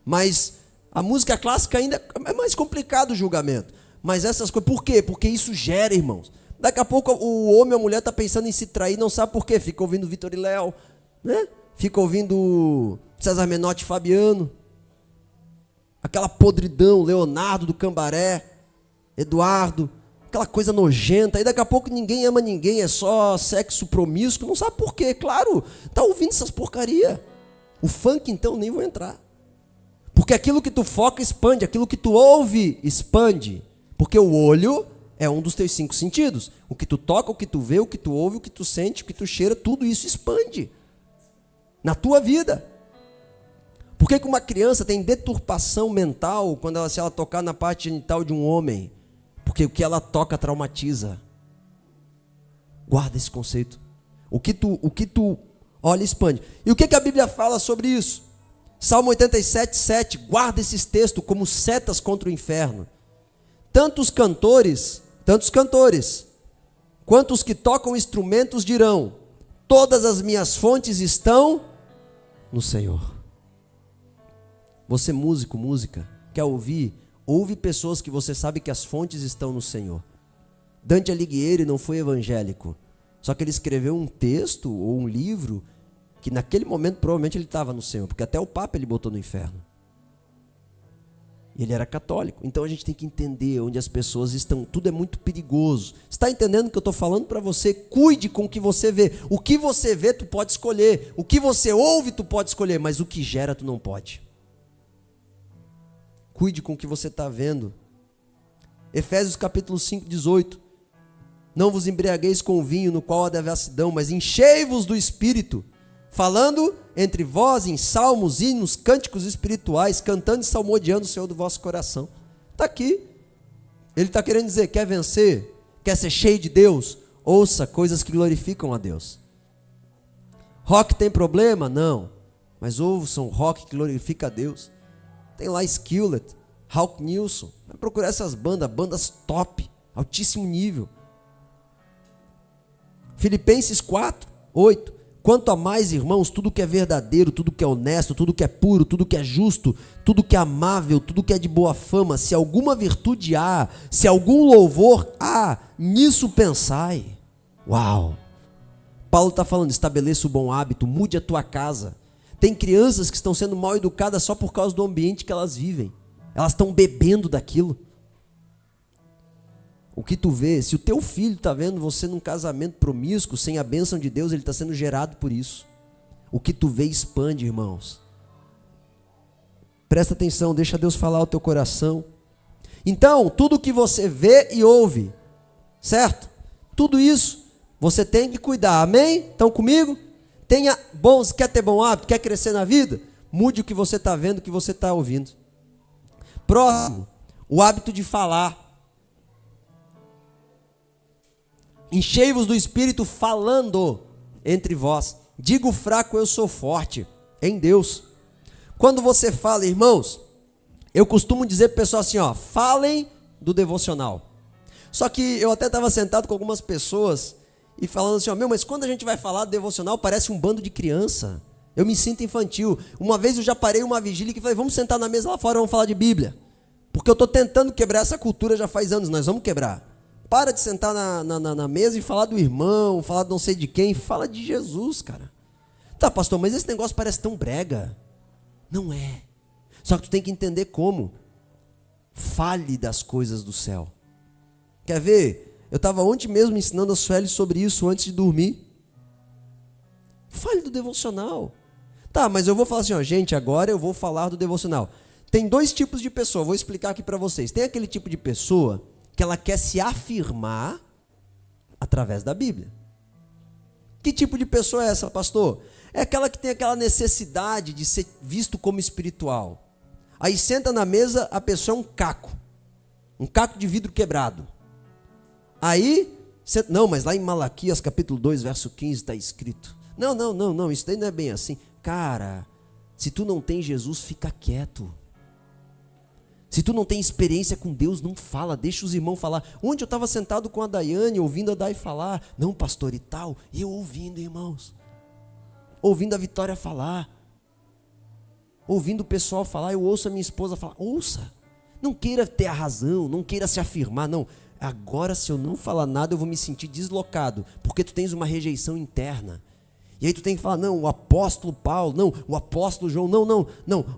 Mas a música clássica ainda é mais complicado o julgamento. Mas essas coisas, por quê? Porque isso gera, irmãos. Daqui a pouco o homem ou a mulher está pensando em se trair, não sabe por quê. Fica ouvindo Vitor e Léo, né? Fica ouvindo César Menotti e Fabiano. Aquela podridão, Leonardo do Cambaré, Eduardo, aquela coisa nojenta. Aí daqui a pouco ninguém ama ninguém, é só sexo promíscuo. Não sabe por quê, claro. Está ouvindo essas porcaria. O funk então nem vou entrar. Porque aquilo que tu foca expande, aquilo que tu ouve expande. Porque o olho é um dos teus 5 sentidos. O que tu toca, o que tu vê, o que tu ouve, o que tu sente, o que tu cheira, tudo isso expande na tua vida. Por que uma criança tem deturpação mental quando se ela tocar na parte genital de um homem? Porque o que ela toca traumatiza. Guarda esse conceito. O que tu olha expande. E o que a Bíblia fala sobre isso? Salmo 87, 7. Guarda esses textos como setas contra o inferno. Tantos cantores, quanto os que tocam instrumentos dirão: todas as minhas fontes estão no Senhor. Você música, quer ouvir? Ouve pessoas que você sabe que as fontes estão no Senhor. Dante Alighieri não foi evangélico, só que ele escreveu um texto ou um livro que naquele momento provavelmente ele estava no Senhor, porque até o Papa ele botou no inferno. Ele era católico. Então a gente tem que entender onde as pessoas estão. Tudo é muito perigoso. Está entendendo o que eu estou falando para você? Cuide com o que você vê. O que você vê, tu pode escolher. O que você ouve, tu pode escolher. Mas o que gera, tu não pode. Cuide com o que você está vendo. Efésios capítulo 5, 18. Não vos embriagueis com o vinho no qual há devassidão, mas enchei-vos do Espírito, falando entre vós em salmos, hinos, cânticos espirituais, cantando e salmodiando o Senhor do vosso coração. Está aqui. Ele está querendo dizer, quer vencer? Quer ser cheio de Deus? Ouça coisas que glorificam a Deus. Rock tem problema? Não. Mas ouçam rock que glorifica a Deus. Tem lá Skillet, Hawk Nilsson. Vai procurar essas bandas top, altíssimo nível. Filipenses 4, 8. Quanto a mais, irmãos, tudo que é verdadeiro, tudo que é honesto, tudo que é puro, tudo que é justo, tudo que é amável, tudo que é de boa fama, se alguma virtude há, se algum louvor há, nisso pensai. Uau! Paulo está falando, estabeleça o bom hábito, mude a tua casa. Tem crianças que estão sendo mal educadas só por causa do ambiente que elas vivem. Elas estão bebendo daquilo. O que tu vê, se o teu filho está vendo você num casamento promíscuo, sem a bênção de Deus, ele está sendo gerado por isso. O que tu vê expande, irmãos. Presta atenção, deixa Deus falar ao teu coração. Então, tudo que você vê e ouve, certo? Tudo isso, você tem que cuidar, amém? Estão comigo? Quer ter bom hábito, quer crescer na vida? Mude o que você está vendo, o que você está ouvindo. Próximo, o hábito de falar. Enchei-vos do Espírito falando entre vós. Digo fraco, eu sou forte em Deus. Quando você fala, irmãos, eu costumo dizer para o pessoal assim, falem do devocional. Só que eu até estava sentado com algumas pessoas e falando assim, mas quando a gente vai falar do devocional parece um bando de criança. Eu me sinto infantil. Uma vez eu já parei uma vigília e falei, vamos sentar na mesa lá fora, vamos falar de Bíblia. Porque eu estou tentando quebrar essa cultura já faz anos, nós vamos quebrar. Para de sentar na mesa e falar do irmão, falar de não sei de quem, fala de Jesus, cara. Tá, pastor, mas esse negócio parece tão brega. Não é. Só que tu tem que entender como. Fale das coisas do céu. Quer ver? Eu estava ontem mesmo ensinando a Sueli sobre isso antes de dormir. Fale do devocional. Tá, mas eu vou falar assim, ó, gente, agora eu vou falar do devocional. Tem dois tipos de pessoa, vou explicar aqui para vocês. Tem aquele tipo de pessoa que ela quer se afirmar através da Bíblia. Que tipo de pessoa é essa, pastor? É aquela que tem aquela necessidade de ser visto como espiritual. Aí senta na mesa, a pessoa é um caco de vidro quebrado. Aí, não, mas lá em Malaquias capítulo 2, verso 15 está escrito. Não, isso daí não é bem assim. Cara, se tu não tem Jesus, fica quieto. Se tu não tem experiência com Deus, não fala, deixa os irmãos falar. Onde eu estava sentado com a Daiane, ouvindo a Dai falar, não, pastor e tal, e eu ouvindo, irmãos. Ouvindo a Vitória falar. Ouvindo o pessoal falar, eu ouço a minha esposa falar, ouça. Não queira ter a razão, não queira se afirmar, não. Agora, se eu não falar nada, eu vou me sentir deslocado, porque tu tens uma rejeição interna. E aí tu tem que falar, não, o apóstolo Paulo, não, o apóstolo João, não,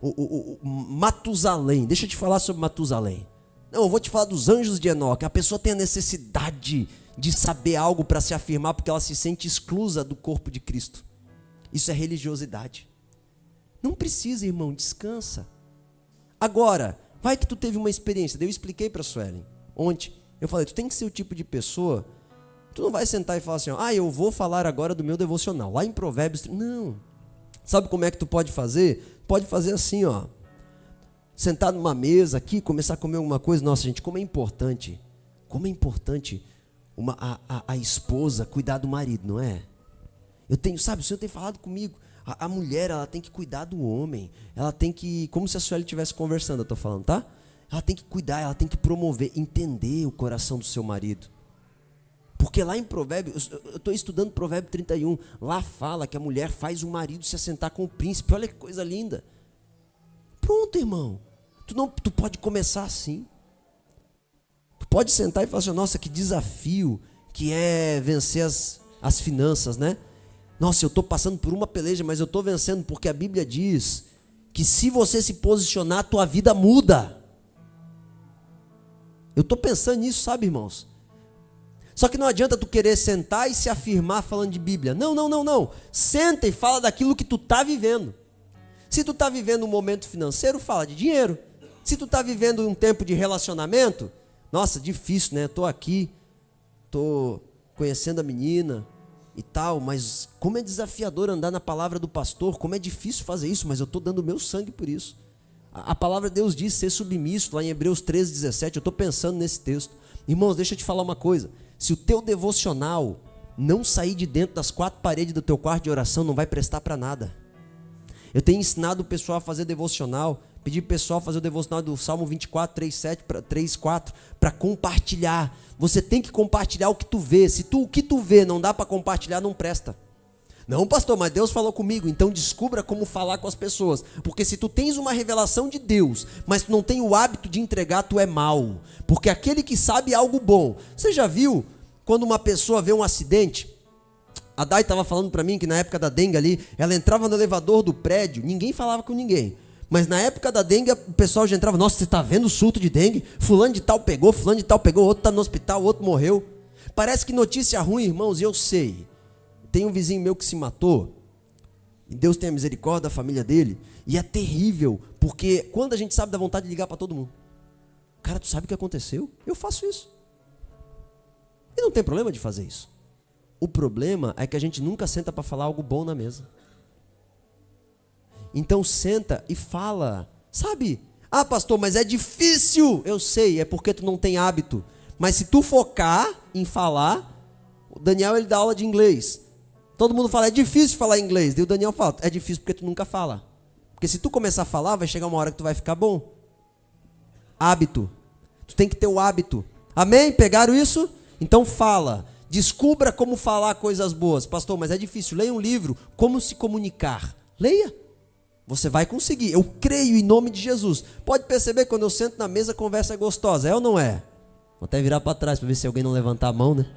o Matusalém. Deixa eu te falar sobre Matusalém. Não, eu vou te falar dos anjos de Enoque. A pessoa tem a necessidade de saber algo para se afirmar, porque ela se sente exclusa do corpo de Cristo. Isso é religiosidade. Não precisa, irmão, descansa. Agora, vai que tu teve uma experiência. Eu expliquei para a Suelen ontem. Eu falei, tu tem que ser o tipo de pessoa. Tu não vai sentar e falar assim, eu vou falar agora do meu devocional. Lá em Provérbios, não. Sabe como é que tu pode fazer? Pode fazer assim, ó. Sentar numa mesa aqui, começar a comer alguma coisa. Nossa, gente, como é importante a esposa cuidar do marido, não é? O Senhor tem falado comigo. A mulher, ela tem que cuidar do homem. Ela tem que, como se a Sueli estivesse conversando, eu estou falando, tá? Ela tem que cuidar, ela tem que promover, entender o coração do seu marido. Porque lá em Provérbios, eu estou estudando Provérbio 31, lá fala que a mulher faz o marido se assentar com o príncipe. Olha que coisa linda. Pronto, irmão. Tu pode começar assim. Tu pode sentar e falar assim, nossa, que desafio que é vencer as finanças, né? Nossa, eu estou passando por uma peleja, mas eu estou vencendo, porque a Bíblia diz que se você se posicionar, a tua vida muda. Eu estou pensando nisso, sabe, irmãos? Só que não adianta tu querer sentar e se afirmar falando de Bíblia. Não. Senta e fala daquilo que tu está vivendo. Se tu está vivendo um momento financeiro, fala de dinheiro. Se tu está vivendo um tempo de relacionamento, nossa, difícil, né? Estou aqui, estou conhecendo a menina e tal, mas como é desafiador andar na palavra do pastor, como é difícil fazer isso, mas eu estou dando o meu sangue por isso. A palavra de Deus diz ser submisso, lá em Hebreus 13:17, eu estou pensando nesse texto. Irmãos, deixa eu te falar uma coisa. Se o teu devocional não sair de dentro das quatro paredes do teu quarto de oração, não vai prestar para nada. Eu tenho ensinado o pessoal a fazer devocional, pedi para o pessoal fazer o devocional do Salmo 24, 3:4, para compartilhar. Você tem que compartilhar o que tu vê. Se o que tu vê não dá para compartilhar, não presta. Não, pastor, mas Deus falou comigo, então descubra como falar com as pessoas. Porque se tu tens uma revelação de Deus, mas tu não tem o hábito de entregar, tu é mau. Porque aquele que sabe algo bom. Você já viu quando uma pessoa vê um acidente? A Dai estava falando para mim que na época da dengue ali, ela entrava no elevador do prédio, ninguém falava com ninguém. Mas na época da dengue, o pessoal já entrava, nossa, você está vendo o surto de dengue? Fulano de tal pegou, outro está no hospital, outro morreu. Parece que notícia ruim, irmãos, e eu sei. Tem um vizinho meu que se matou, e Deus tenha misericórdia da família dele, e é terrível, porque quando a gente sabe, dá vontade de ligar para todo mundo. Cara, tu sabe o que aconteceu? Eu faço isso. E não tem problema de fazer isso. O problema é que a gente nunca senta para falar algo bom na mesa. Então senta e fala, sabe? Ah, pastor, mas é difícil. Eu sei, é porque tu não tem hábito. Mas se tu focar em falar, o Daniel ele dá aula de inglês. Todo mundo fala, é difícil falar inglês. E o Daniel fala, é difícil porque tu nunca fala. Porque se tu começar a falar, vai chegar uma hora que tu vai ficar bom. Hábito. Tu tem que ter o hábito. Amém? Pegaram isso? Então fala. Descubra como falar coisas boas. Pastor, mas é difícil. Leia um livro, Como se comunicar. Leia. Você vai conseguir. Eu creio em nome de Jesus. Pode perceber, quando eu sento na mesa, a conversa é gostosa. É ou não é? Vou até virar para trás para ver se alguém não levantar a mão, né?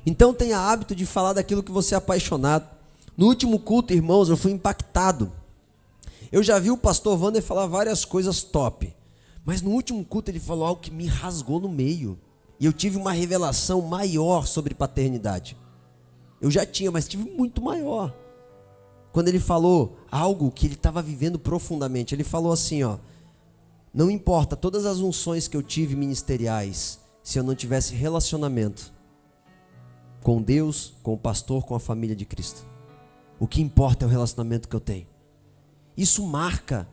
Então tenha hábito de falar daquilo que você é apaixonado. No último culto, irmãos, eu fui impactado. Eu já vi o pastor Wander falar várias coisas top, mas no último culto ele falou algo que me rasgou no meio. E eu tive uma revelação maior sobre paternidade. Eu já tinha, mas tive muito maior. Quando ele falou algo que ele estava vivendo profundamente, ele falou assim, ó: não importa todas as unções que eu tive ministeriais, se eu não tivesse relacionamento com Deus, com o pastor, com a família de Cristo. O que importa é o relacionamento que eu tenho. Isso marca.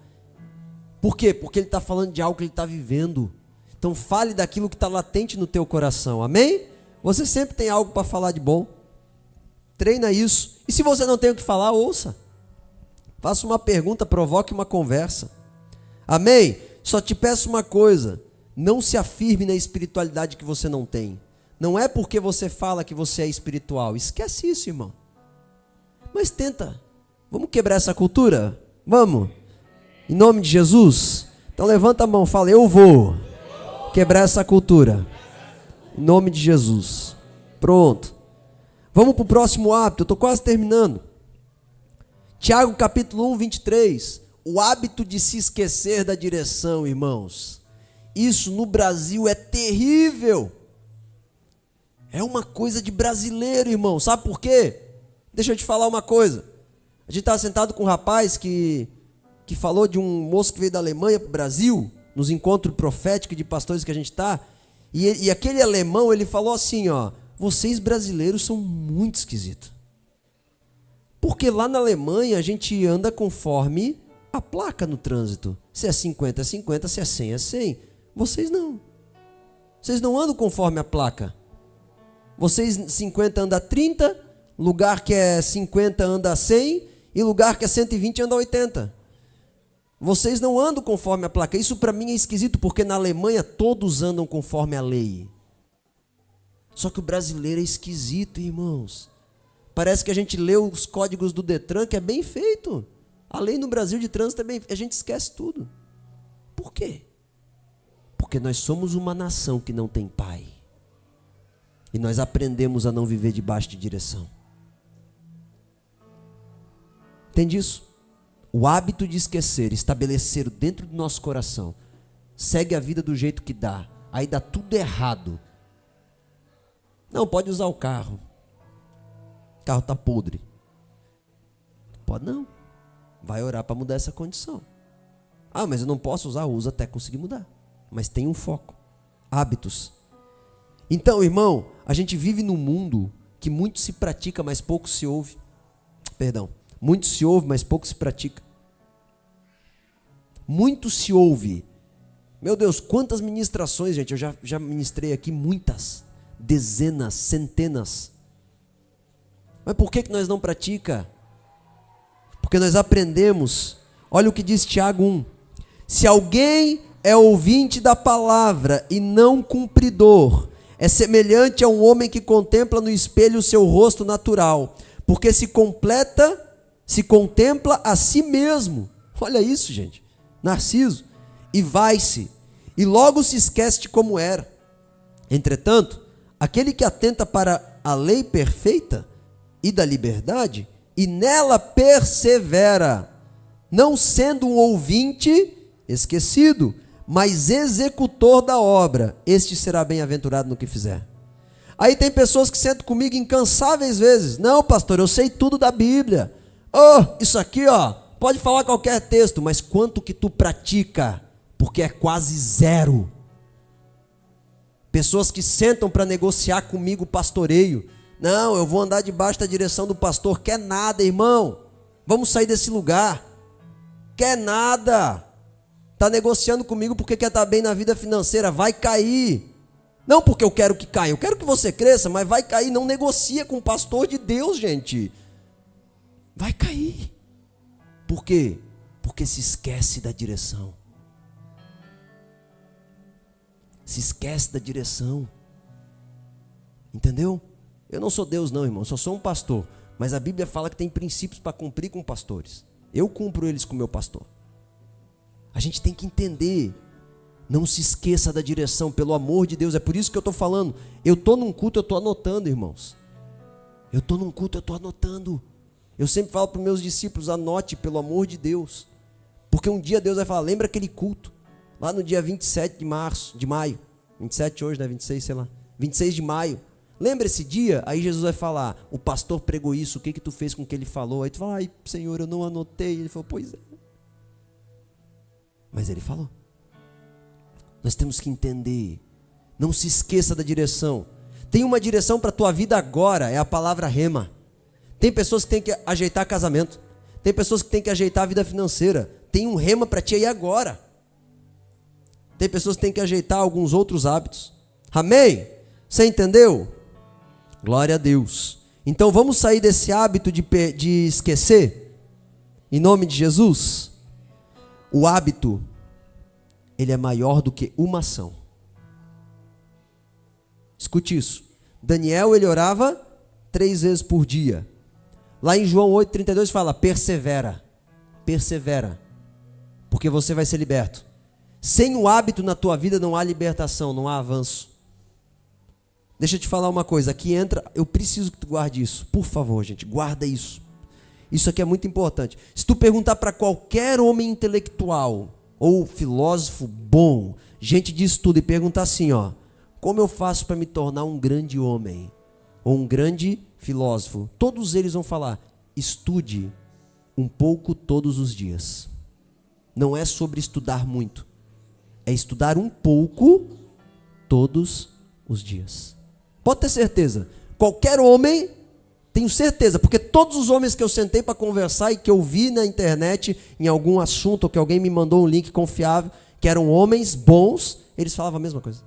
Por quê? Porque ele está falando de algo que ele está vivendo. Então fale daquilo que está latente no teu coração, amém? Você sempre tem algo para falar de bom. Treina isso. E se você não tem o que falar, ouça. Faça uma pergunta, provoque uma conversa. Amém? Só te peço uma coisa: não se afirme na espiritualidade que você não tem. Não é porque você fala que você é espiritual. Esquece isso, irmão. Mas tenta. Vamos quebrar essa cultura? Vamos? Em nome de Jesus? Então levanta a mão, fala: eu vou quebrar essa cultura. Em nome de Jesus. Pronto. Vamos para o próximo hábito, eu estou quase terminando. Tiago capítulo 1, 23. O hábito de se esquecer da direção, irmãos. Isso no Brasil é terrível. É uma coisa de brasileiro, irmão. Sabe por quê? Deixa eu te falar uma coisa. A gente estava sentado com um rapaz que falou de um moço que veio da Alemanha para o Brasil, nos encontros proféticos de pastores que a gente está. E aquele alemão, ele falou assim, ó: vocês brasileiros são muito esquisitos. Porque lá na Alemanha a gente anda conforme a placa no trânsito. Se é 50 é 50, se é 100 é 100. Vocês não. Vocês não andam conforme a placa. Vocês 50 anda a 30, lugar que é 50 anda a 100 e lugar que é 120 anda a 80. Vocês não andam conforme a placa. Isso para mim é esquisito, porque na Alemanha todos andam conforme a lei. Só que o brasileiro é esquisito, irmãos. Parece que a gente lê os códigos do Detran, que é bem feito. A lei no Brasil de trânsito é bem feita. A gente esquece tudo. Por quê? Porque nós somos uma nação que não tem pai. E nós aprendemos a não viver debaixo de direção. Entende isso? O hábito de esquecer, estabelecer dentro do nosso coração. Segue a vida do jeito que dá. Aí dá tudo errado. Não, pode usar o carro. O carro está podre. Pode não. Vai orar para mudar essa condição. Ah, mas eu não posso usar. Usa até conseguir mudar. Mas tem um foco. Hábitos. Então, irmão, a gente vive num mundo que muito se pratica, mas pouco se ouve. Perdão. Muito se ouve, mas pouco se pratica. Muito se ouve. Meu Deus, quantas ministrações, gente. Eu já ministrei aqui muitas. Dezenas, centenas. Mas por que nós não pratica? Porque nós aprendemos. Olha o que diz Tiago 1. Se alguém é ouvinte da palavra e não cumpridor, é semelhante a um homem que contempla no espelho o seu rosto natural, porque se contempla a si mesmo. Olha isso, gente. Narciso. E vai-se, e logo se esquece de como era. Entretanto, aquele que atenta para a lei perfeita e da liberdade, e nela persevera, não sendo um ouvinte esquecido, mas executor da obra, este será bem-aventurado no que fizer. Aí tem pessoas que sentam comigo incansáveis vezes: não, pastor, eu sei tudo da Bíblia. Isso aqui, pode falar qualquer texto, mas quanto que tu pratica? Porque é quase zero. Pessoas que sentam para negociar comigo o pastoreio. Não, eu vou andar debaixo da direção do pastor. Quer nada, irmão. Vamos sair desse lugar. Quer nada. Está negociando comigo porque quer estar bem na vida financeira. Vai cair. Não porque eu quero que caia. Eu quero que você cresça, mas vai cair. Não negocia com o pastor de Deus, gente. Vai cair. Por quê? Porque se esquece da direção. Se esquece da direção. Entendeu? Eu não sou Deus não, irmão. Eu só sou um pastor. Mas a Bíblia fala que tem princípios para cumprir com pastores. Eu cumpro eles com o meu pastor. A gente tem que entender. Não se esqueça da direção, pelo amor de Deus. É por isso que eu estou falando. Eu estou num culto, eu estou anotando, irmãos. Eu estou num culto, eu estou anotando. Eu sempre falo para os meus discípulos, anote, pelo amor de Deus. Porque um dia Deus vai falar, lembra aquele culto, lá no dia 27 de maio, 27 hoje, né, 26, sei lá, 26 de maio. Lembra esse dia? Aí Jesus vai falar, o pastor pregou isso, o que tu fez com o que ele falou? Aí tu fala, ai Senhor, eu não anotei. Ele falou, pois é. Mas ele falou. Nós temos que entender, não se esqueça da direção. Tem uma direção para a tua vida agora, é a palavra rema. Tem pessoas que têm que ajeitar casamento. Tem pessoas que têm que ajeitar a vida financeira. Tem um rema para ti aí agora. Tem pessoas que têm que ajeitar alguns outros hábitos. Amém? Você entendeu? Glória a Deus. Então vamos sair desse hábito de esquecer? Em nome de Jesus? O hábito, ele é maior do que uma ação. Escute isso. Daniel, ele orava 3 vezes por dia. Lá em João 8,32 fala, persevera, persevera, porque você vai ser liberto. Sem o hábito na tua vida não há libertação, não há avanço. Deixa eu te falar uma coisa, aqui entra, eu preciso que tu guarde isso, por favor gente, guarda isso. Isso aqui é muito importante. Se tu perguntar para qualquer homem intelectual, ou filósofo bom, gente de estudo, e perguntar assim, ó, como eu faço para me tornar um grande homem, ou um grande filósofo? Todos eles vão falar, estude um pouco todos os dias. Não é sobre estudar muito, é estudar um pouco todos os dias. Pode ter certeza, qualquer homem, tenho certeza, porque todos os homens que eu sentei para conversar e que eu vi na internet, em algum assunto, ou que alguém me mandou um link confiável, que eram homens bons, eles falavam a mesma coisa.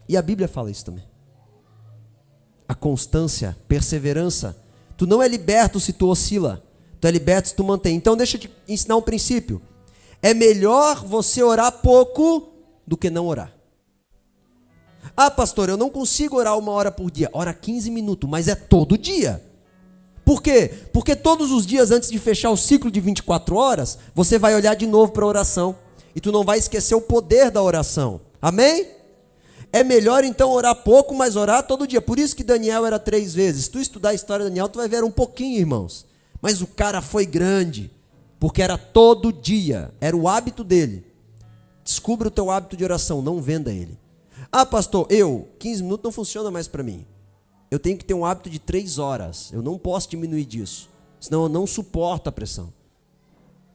E a Bíblia fala isso também. A constância, perseverança. Tu não é liberto se tu oscila. Tu é liberto se tu mantém. Então deixa eu te ensinar um princípio. É melhor você orar pouco do que não orar. Ah, pastor, eu não consigo orar 1 hora por dia. Ora 15 minutos, mas é todo dia. Por quê? Porque todos os dias antes de fechar o ciclo de 24 horas, você vai olhar de novo para a oração. E tu não vai esquecer o poder da oração. Amém? É melhor então orar pouco, mas orar todo dia. Por isso que Daniel era 3 vezes. Se tu estudar a história de Daniel, tu vai ver um pouquinho, irmãos. Mas o cara foi grande, porque era todo dia. Era o hábito dele. Descubra o teu hábito de oração, não venda ele. Ah, pastor, 15 minutos não funciona mais para mim. Eu tenho que ter um hábito de 3 horas. Eu não posso diminuir disso. Senão eu não suporto a pressão.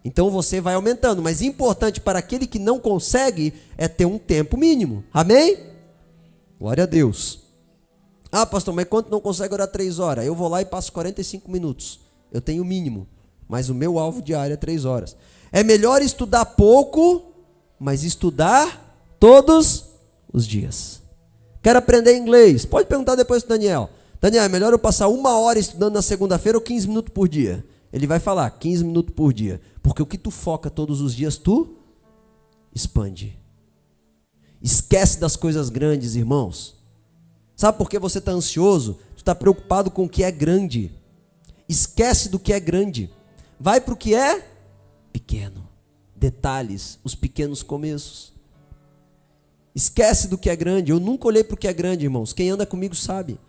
Então você vai aumentando. Mas importante para aquele que não consegue é ter um tempo mínimo. Amém? Glória a Deus. Ah, pastor, mas quanto não consegue orar 3 horas? Eu vou lá e passo 45 minutos. Eu tenho o mínimo. Mas o meu alvo diário é 3 horas. É melhor estudar pouco, mas estudar todos os dias. Quero aprender inglês? Pode perguntar depois para o Daniel. Daniel, é melhor eu passar 1 hora estudando na segunda-feira ou 15 minutos por dia? Ele vai falar 15 minutos por dia. Porque o que tu foca todos os dias, tu expande. Esquece das coisas grandes, irmãos. Sabe por que você está ansioso? Tu está preocupado com o que é grande. Esquece do que é grande. Vai para o que é pequeno. Detalhes, os pequenos começos. Esquece do que é grande. Eu nunca olhei para o que é grande, irmãos. Quem anda comigo sabe.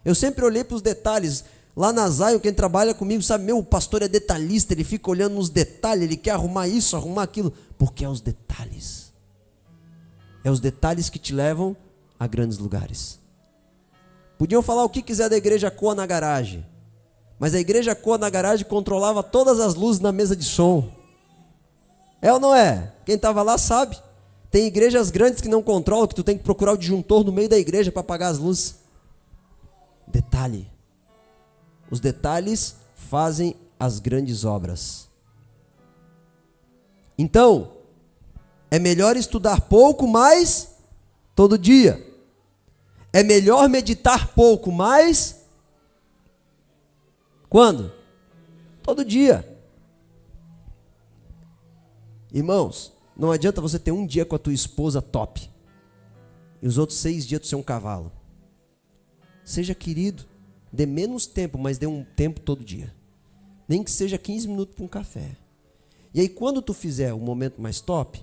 Eu sempre olhei para os detalhes. Lá na Zion, quem trabalha comigo sabe, o pastor é detalhista, ele fica olhando nos detalhes, ele quer arrumar isso, arrumar aquilo. Porque é os detalhes. É os detalhes que te levam a grandes lugares. Podiam falar o que quiser da igreja Coa na garagem. Mas a igreja Coa na garagem controlava todas as luzes na mesa de som. É ou não é? Quem estava lá sabe. Tem igrejas grandes que não controlam, que tu tem que procurar o disjuntor no meio da igreja para apagar as luzes. Detalhe. Os detalhes fazem as grandes obras. Então, é melhor estudar pouco, mas todo dia. É melhor meditar pouco, mas quando? Todo dia. Irmãos, não adianta você ter um dia com a tua esposa top e os outros 6 dias tu ser um cavalo. Seja querido, dê menos tempo, mas dê um tempo todo dia. Nem que seja 15 minutos para um café. E aí quando tu fizer o momento mais top,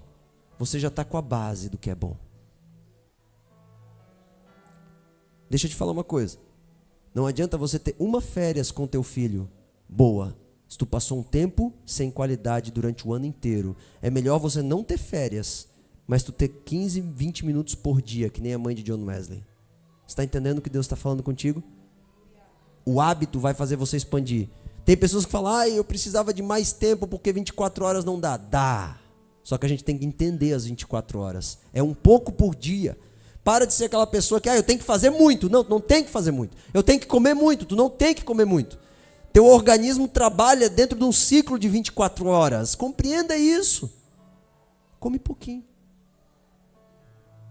você já está com a base do que é bom. Deixa eu te falar uma coisa. Não adianta você ter uma férias com teu filho boa, se tu passou um tempo sem qualidade durante o ano inteiro. É melhor você não ter férias, mas tu ter 15, 20 minutos por dia, que nem a mãe de John Wesley. Você está entendendo o que Deus está falando contigo? O hábito vai fazer você expandir. Tem pessoas que falam, eu precisava de mais tempo porque 24 horas não dá. Dá. Só que a gente tem que entender as 24 horas. É um pouco por dia. Para de ser aquela pessoa que, eu tenho que fazer muito. Não, tu não tem que fazer muito. Eu tenho que comer muito. Tu não tem que comer muito. Teu organismo trabalha dentro de um ciclo de 24 horas. Compreenda isso. Come pouquinho.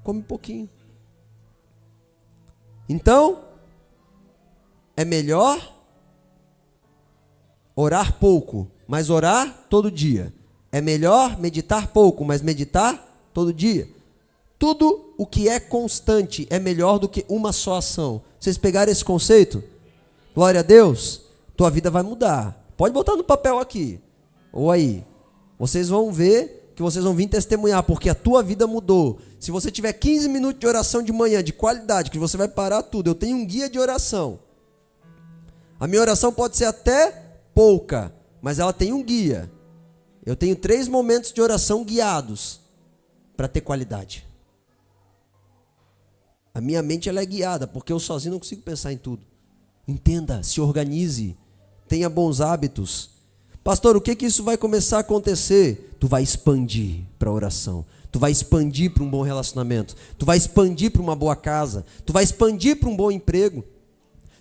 Come pouquinho. Então, é melhor orar pouco, mas orar todo dia. É melhor meditar pouco, mas meditar todo dia. Tudo o que é constante é melhor do que uma só ação. Vocês pegaram esse conceito? Glória a Deus. Tua vida vai mudar. Pode botar no papel aqui. Ou aí. Vocês vão ver que vocês vão vir testemunhar, porque a tua vida mudou. Se você tiver 15 minutos de oração de manhã, de qualidade, que você vai parar tudo. Eu tenho um guia de oração. A minha oração pode ser até pouca, mas ela tem um guia. Eu tenho 3 momentos de oração guiados para ter qualidade. A minha mente ela é guiada, porque eu sozinho não consigo pensar em tudo. Entenda, se organize, tenha bons hábitos. Pastor, o que isso vai começar a acontecer? Tu vai expandir para a oração. Tu vai expandir para um bom relacionamento. Tu vai expandir para uma boa casa. Tu vai expandir para um bom emprego.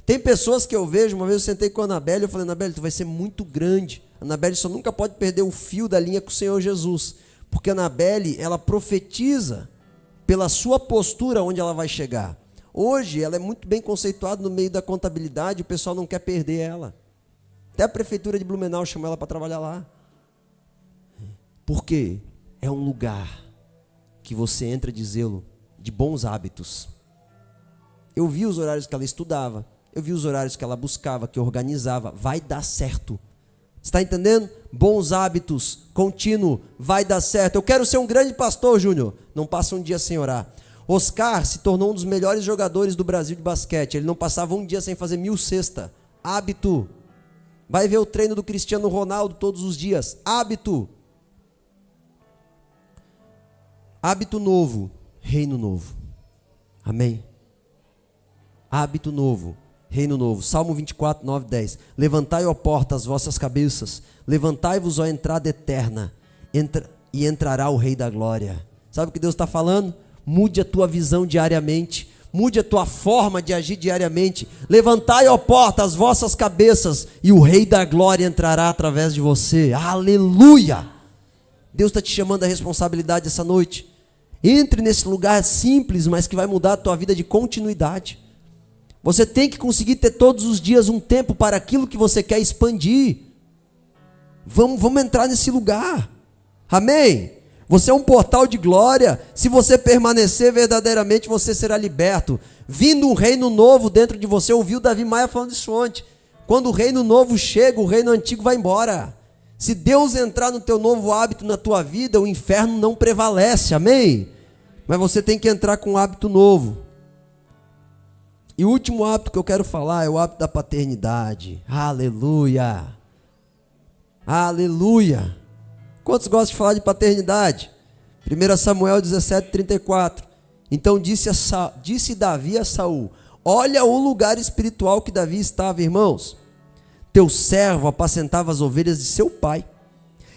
Tem pessoas que eu vejo, uma vez eu sentei com a Anabelle, eu falei, Anabelle, tu vai ser muito grande. A Anabelle só nunca pode perder o fio da linha com o Senhor Jesus. Porque a Anabelle, ela profetiza pela sua postura onde ela vai chegar. Hoje, ela é muito bem conceituada no meio da contabilidade, o pessoal não quer perder ela. Até a prefeitura de Blumenau chamou ela para trabalhar lá. Por quê? É um lugar que você entra de zelo, de bons hábitos. Eu vi os horários que ela estudava, eu vi os horários que ela buscava, que organizava. Vai dar certo. Está entendendo? Bons hábitos, contínuo, vai dar certo. Eu quero ser um grande pastor, Júnior. Não passa um dia sem orar. Oscar se tornou um dos melhores jogadores do Brasil de basquete. Ele não passava um dia sem fazer 1000 cestas. Hábito. Vai ver o treino do Cristiano Ronaldo todos os dias. Hábito. Hábito novo, reino novo. Amém? Hábito novo, reino novo. Salmo 24, 9, 10. Levantai, ó porta, as vossas cabeças. Levantai-vos, ó entrada eterna. E entrará o Rei da Glória. Sabe o que Deus está falando? Mude a tua visão diariamente. Mude a tua forma de agir diariamente. Levantai, ó porta, as vossas cabeças, e o Rei da Glória entrará através de você. Aleluia! Deus está te chamando a responsabilidade essa noite. Entre nesse lugar simples, mas que vai mudar a tua vida de continuidade. Você tem que conseguir ter todos os dias um tempo para aquilo que você quer expandir. Vamos entrar nesse lugar. Amém? Você é um portal de glória. Se você permanecer verdadeiramente, você será liberto. Vindo um reino novo dentro de você. Ouviu Davi Maia falando isso ontem. Quando o reino novo chega, o reino antigo vai embora. Se Deus entrar no teu novo hábito na tua vida, o inferno não prevalece. Amém? Mas você tem que entrar com um hábito novo. E o último hábito que eu quero falar é o hábito da paternidade. Aleluia! Aleluia! Quantos gostam de falar de paternidade? 1 Samuel 17, 34. Então disse Davi a Saul: olha o lugar espiritual que Davi estava, irmãos. Teu servo apacentava as ovelhas de seu pai.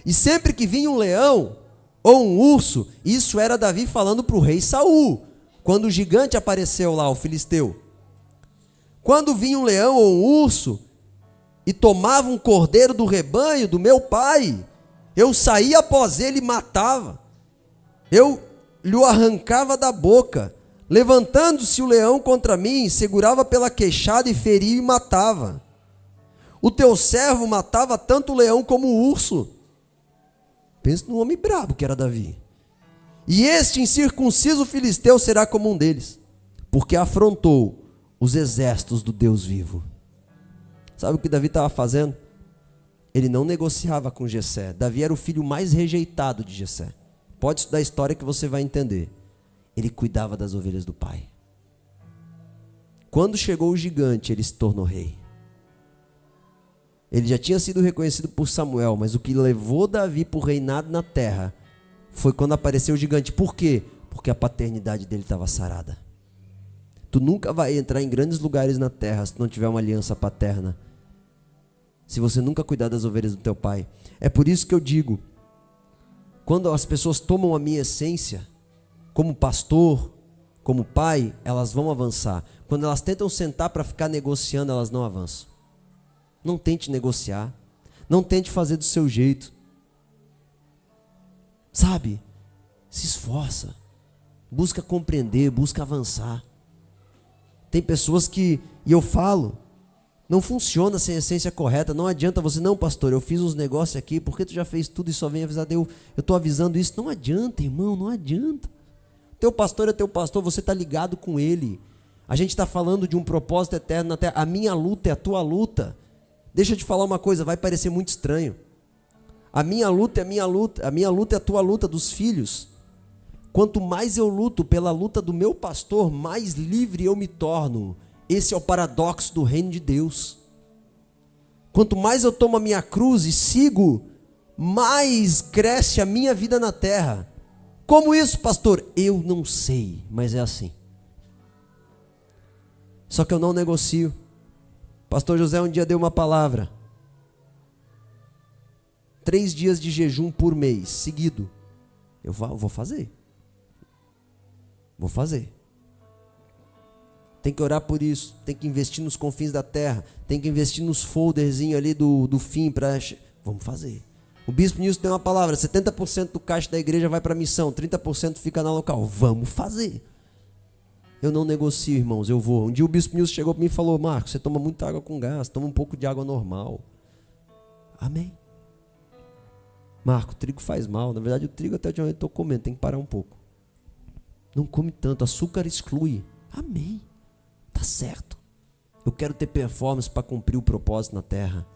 E sempre que vinha um leão ou um urso, isso era Davi falando para o rei Saul, quando o gigante apareceu lá, o filisteu. Quando vinha um leão ou um urso e tomava um cordeiro do rebanho do meu pai, eu saía após ele e matava. Eu lhe arrancava da boca. Levantando-se o leão contra mim, segurava pela queixada e feria e matava. O teu servo matava tanto o leão como o urso. Pensa no homem brabo que era Davi. E este incircunciso filisteu será como um deles, porque afrontou os exércitos do Deus vivo. Sabe o que Davi estava fazendo? Ele não negociava com Jessé. Davi era o filho mais rejeitado de Jessé. Pode estudar a história que você vai entender. Ele cuidava das ovelhas do pai. quando chegou o gigante, ele se tornou rei. Ele já tinha sido reconhecido por Samuel, mas o que levou Davi para o reinado na terra foi quando apareceu o gigante. Por quê? Porque a paternidade dele estava sarada. Tu nunca vai entrar em grandes lugares na terra se tu não tiver uma aliança paterna. Se você nunca cuidar das ovelhas do teu pai. É por isso que eu digo, quando as pessoas tomam a minha essência, como pastor, como pai, elas vão avançar. Quando elas tentam sentar para ficar negociando, elas não avançam. Não tente negociar. Não tente fazer do seu jeito. Sabe? Se esforça. Busca compreender, busca avançar. Tem pessoas que, e eu falo, não funciona sem a essência correta. Não adianta você, não, pastor, eu fiz uns negócios aqui, porque tu já fez tudo e só vem avisar, eu estou avisando isso. Não adianta, irmão, não adianta. Teu pastor é teu pastor, você está ligado com ele. A gente está falando de um propósito eterno na terra. A minha luta é a tua luta. Deixa eu te falar uma coisa, vai parecer muito estranho. A minha luta é a minha luta, a minha luta é a tua luta dos filhos. Quanto mais eu luto pela luta do meu pastor, mais livre eu me torno. Esse é o paradoxo do reino de Deus. Quanto mais eu tomo a minha cruz e sigo, mais cresce a minha vida na terra. Como isso, pastor? Eu não sei, mas é assim. Só que eu não negocio. Pastor José um dia deu uma palavra. 3 dias de jejum por mês, seguido. Eu vou fazer. Vou fazer. Tem que orar por isso. Tem que investir nos confins da terra. Tem que investir nos folderzinhos ali do fim. Vamos fazer. O bispo Nilson tem uma palavra. 70% do caixa da igreja vai para a missão. 30% fica na local. Vamos fazer. Eu não negocio, irmãos, eu vou. Um dia o bispo Nilson chegou para mim e falou, Marcos, você toma muita água com gás, toma um pouco de água normal. Amém. Marco, o trigo faz mal. Na verdade, o trigo até de onde eu estou comendo, tem que parar um pouco. Não come tanto, açúcar exclui. Amém. Tá certo. Eu quero ter performance para cumprir o propósito na terra.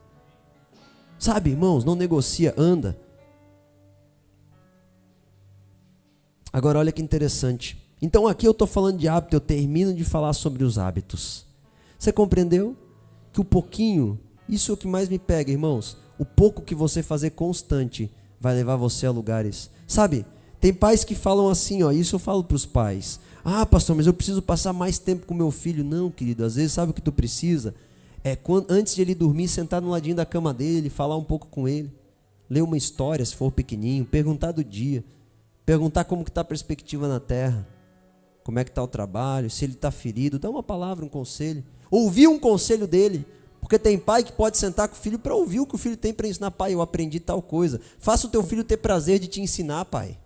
Sabe, irmãos, não negocia, anda. Agora olha que interessante. Então aqui eu estou falando de hábito, eu termino de falar sobre os hábitos. Você compreendeu? Que o pouquinho, isso é o que mais me pega, irmãos. O pouco que você fazer constante vai levar você a lugares. Sabe, tem pais que falam assim, ó, isso eu falo para os pais. Ah, pastor, mas eu preciso passar mais tempo com meu filho. Não, querido, às vezes sabe o que tu precisa? Antes de ele dormir, sentar no ladinho da cama dele, falar um pouco com ele. Ler uma história, se for pequenininho, perguntar do dia. Perguntar como que está a perspectiva na terra. Como é que está o trabalho, se ele está ferido, dá uma palavra, um conselho. Ouvir um conselho dele, porque tem pai que pode sentar com o filho para ouvir o que o filho tem para ensinar. Pai, eu aprendi tal coisa. Faça o teu filho ter prazer de te ensinar, pai.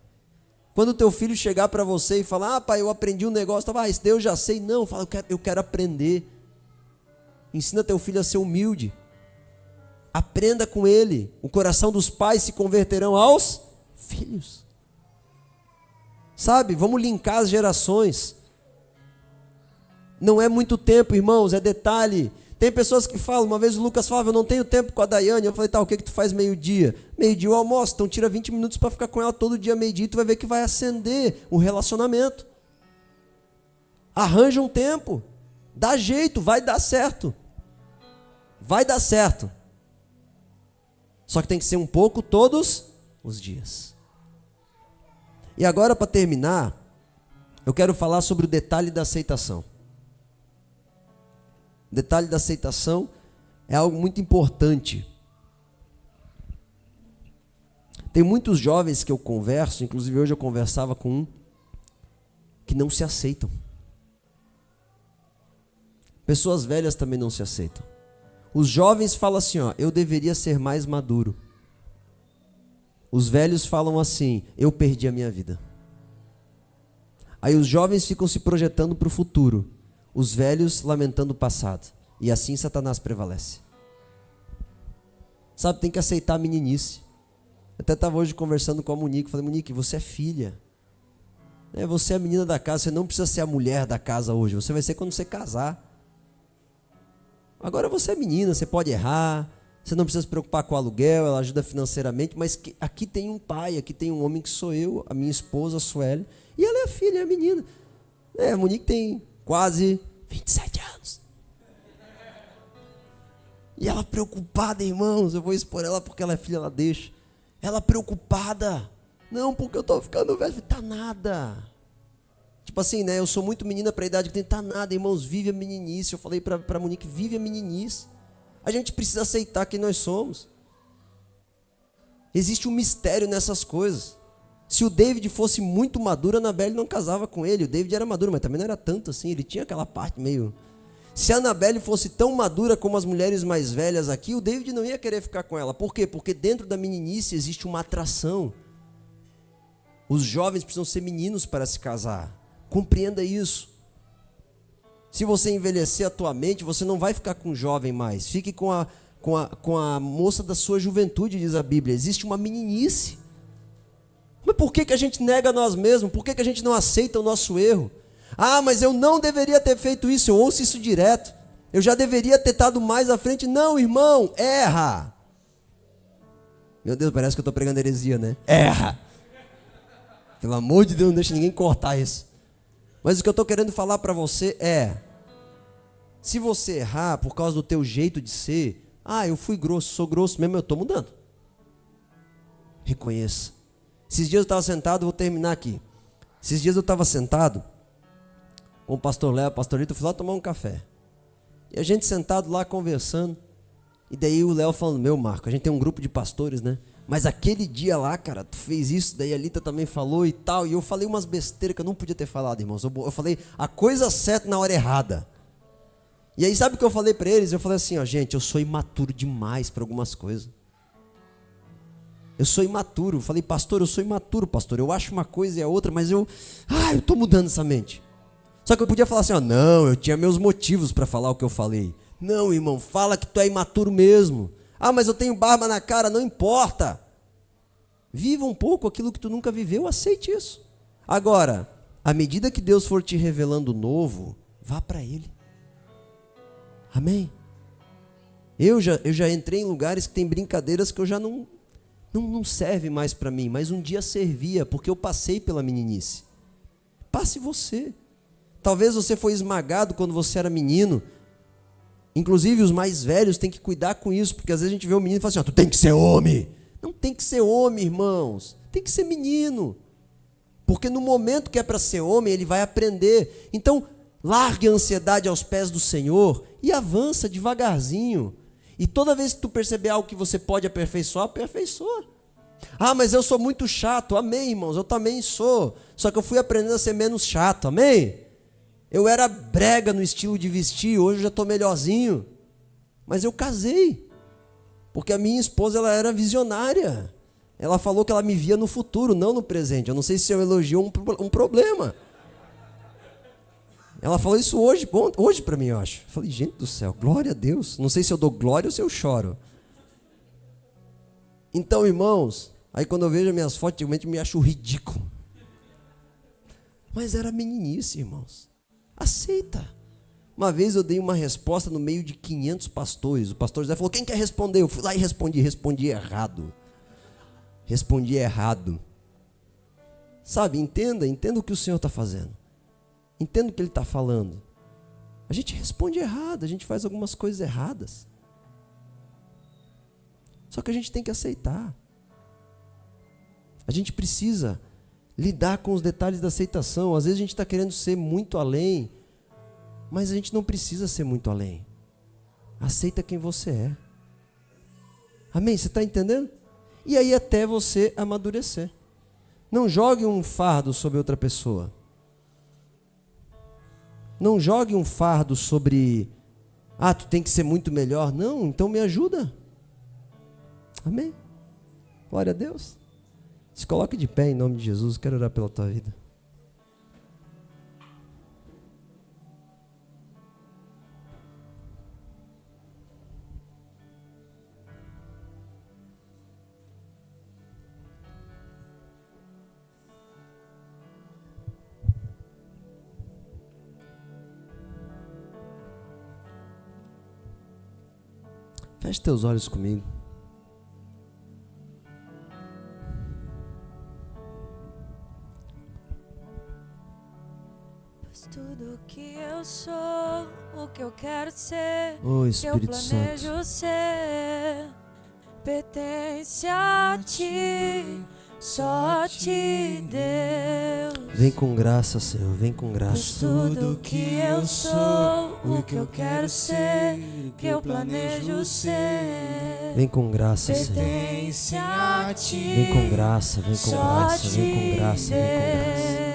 Quando o teu filho chegar para você e falar, pai, eu aprendi um negócio, isso daí eu já sei. Não, fala, eu quero aprender. Ensina teu filho a ser humilde. Aprenda com ele. O coração dos pais se converterão aos filhos. Sabe, vamos linkar as gerações. Não é muito tempo, irmãos, é detalhe. Tem pessoas que falam, uma vez o Lucas falava, eu não tenho tempo com a Daiane. Eu falei, tá, o que tu faz meio-dia? Meio-dia eu almoço, então tira 20 minutos para ficar com ela todo dia, meio-dia, e tu vai ver que vai acender o relacionamento. Arranja um tempo, dá jeito, vai dar certo. Vai dar certo. Só que tem que ser um pouco todos os dias. E agora, para terminar, eu quero falar sobre o detalhe da aceitação. O detalhe da aceitação é algo muito importante. Tem muitos jovens que eu converso, inclusive hoje eu conversava com um, que não se aceitam. Pessoas velhas também não se aceitam. Os jovens falam assim, ó, eu deveria ser mais maduro. Os velhos falam assim, eu perdi a minha vida. Aí os jovens ficam se projetando para o futuro. Os velhos lamentando o passado. E assim Satanás prevalece. Sabe, tem que aceitar a meninice. Eu até estava hoje conversando com a Monique. Falei, Monique, você é filha. Você é a menina da casa. Você não precisa ser a mulher da casa hoje. Você vai ser quando você casar. Agora você é menina, você pode errar. Você não precisa se preocupar com o aluguel, ela ajuda financeiramente, mas aqui tem um pai, aqui tem um homem que sou eu, a minha esposa, a Sueli, e ela é a filha, é a menina. A Monique tem quase 27 anos. E ela preocupada, irmãos, eu vou expor ela porque ela é filha, ela deixa. Ela preocupada. Não, porque eu tô ficando velho. Tá nada. Tipo assim, né? Eu sou muito menina para a idade que tem. Tá nada, irmãos, vive a meninice. Eu falei para Monique, vive a meninice. A gente precisa aceitar quem nós somos. Existe um mistério nessas coisas. Se o David fosse muito maduro, a Annabelle não casava com ele. O David era maduro, mas também não era tanto assim. Ele tinha aquela parte meio... Se a Annabelle fosse tão madura como as mulheres mais velhas aqui, o David não ia querer ficar com ela. Por quê? Porque dentro da meninice existe uma atração. Os jovens precisam ser meninos para se casar. Compreenda isso. Se você envelhecer atualmente, você não vai ficar com um jovem mais. Fique com a moça da sua juventude, diz a Bíblia. Existe uma meninice. Mas por que a gente nega nós mesmos? Por que a gente não aceita o nosso erro? Ah, mas eu não deveria ter feito isso. Eu ouço isso direto. Eu já deveria ter estado mais à frente. Não, irmão, erra. Meu Deus, parece que eu estou pregando heresia, né? Erra. Pelo amor de Deus, não deixa ninguém cortar isso. Mas o que eu estou querendo falar para você é: se você errar por causa do teu jeito de ser, eu fui grosso, sou grosso mesmo, eu estou mudando. Reconheça. Esses dias eu estava sentado, vou terminar aqui. Esses dias eu estava sentado com o pastor Léo, o pastor Lito, eu fui lá tomar um café. E a gente sentado lá conversando. E daí o Léo falando, meu Marco, a gente tem um grupo de pastores, né? Mas aquele dia lá, cara, tu fez isso, daí a Lita também falou e tal. E eu falei umas besteiras que eu não podia ter falado, irmãos. Eu falei a coisa certa na hora errada. E aí sabe o que eu falei para eles? Eu falei assim, ó, gente, eu sou imaturo demais para algumas coisas. Eu sou imaturo. Eu falei, pastor, eu sou imaturo, pastor. Eu acho uma coisa e a outra, mas eu tô mudando essa mente. Só que eu podia falar assim, ó, não, eu tinha meus motivos para falar o que eu falei. Não, irmão, fala que tu é imaturo mesmo. Mas eu tenho barba na cara, não importa. Viva um pouco aquilo que tu nunca viveu, aceite isso. Agora, à medida que Deus for te revelando o novo, vá para Ele. Amém? Eu já entrei em lugares que tem brincadeiras que eu já não serve mais para mim, mas um dia servia, porque eu passei pela meninice. Passe você. Talvez você foi esmagado quando você era menino. Inclusive os mais velhos têm que cuidar com isso, porque às vezes a gente vê um menino e fala assim, tu tem que ser homem. Não tem que ser homem, irmãos. Tem que ser menino. Porque no momento que é para ser homem, ele vai aprender. Então, largue a ansiedade aos pés do Senhor e avança devagarzinho. E toda vez que tu perceber algo que você pode aperfeiçoar, aperfeiçoa. Mas eu sou muito chato. Amém, irmãos, eu também sou. Só que eu fui aprendendo a ser menos chato, amém? Eu era brega no estilo de vestir, hoje eu já estou melhorzinho. Mas eu casei. Porque a minha esposa, ela era visionária. Ela falou que ela me via no futuro, não no presente. Eu não sei se eu elogio um problema. Ela falou isso hoje para mim, eu acho. Eu falei, gente do céu, glória a Deus. Não sei se eu dou glória ou se eu choro. Então, irmãos, aí quando eu vejo as minhas fotos, realmente me acho ridículo. Mas era meninice, irmãos. Aceita. Uma vez eu dei uma resposta no meio de 500 pastores. O pastor José falou, quem quer responder? Eu fui lá e respondi errado. Respondi errado. Sabe, entenda o que o Senhor está fazendo. Entenda o que Ele está falando. A gente responde errado, a gente faz algumas coisas erradas. Só que a gente tem que aceitar. A gente precisa lidar com os detalhes da aceitação. Às vezes a gente está querendo ser muito além, mas a gente não precisa ser muito além. Aceita quem você é. Amém? Você está entendendo? E aí até você amadurecer. Não jogue um fardo sobre outra pessoa. Não jogue um fardo sobre, tu tem que ser muito melhor. Não, então me ajuda. Amém? Glória a Deus. Se coloque de pé em nome de Jesus. Quero orar pela tua vida. Feche teus olhos comigo. Tudo que eu sou, o que eu quero ser, Oh, que eu Espírito Santo. planejo ser, pertence a ti, só a ti, Deus. Vem com graça, Senhor, vem com Pois graça. tudo que eu sou, o que eu quero ser, que eu planejo ser, Vem com graça, Senhor. pertence a ti, Vem com graça, vem com só a graça, ti, vem com graça, vem com graça. Deus.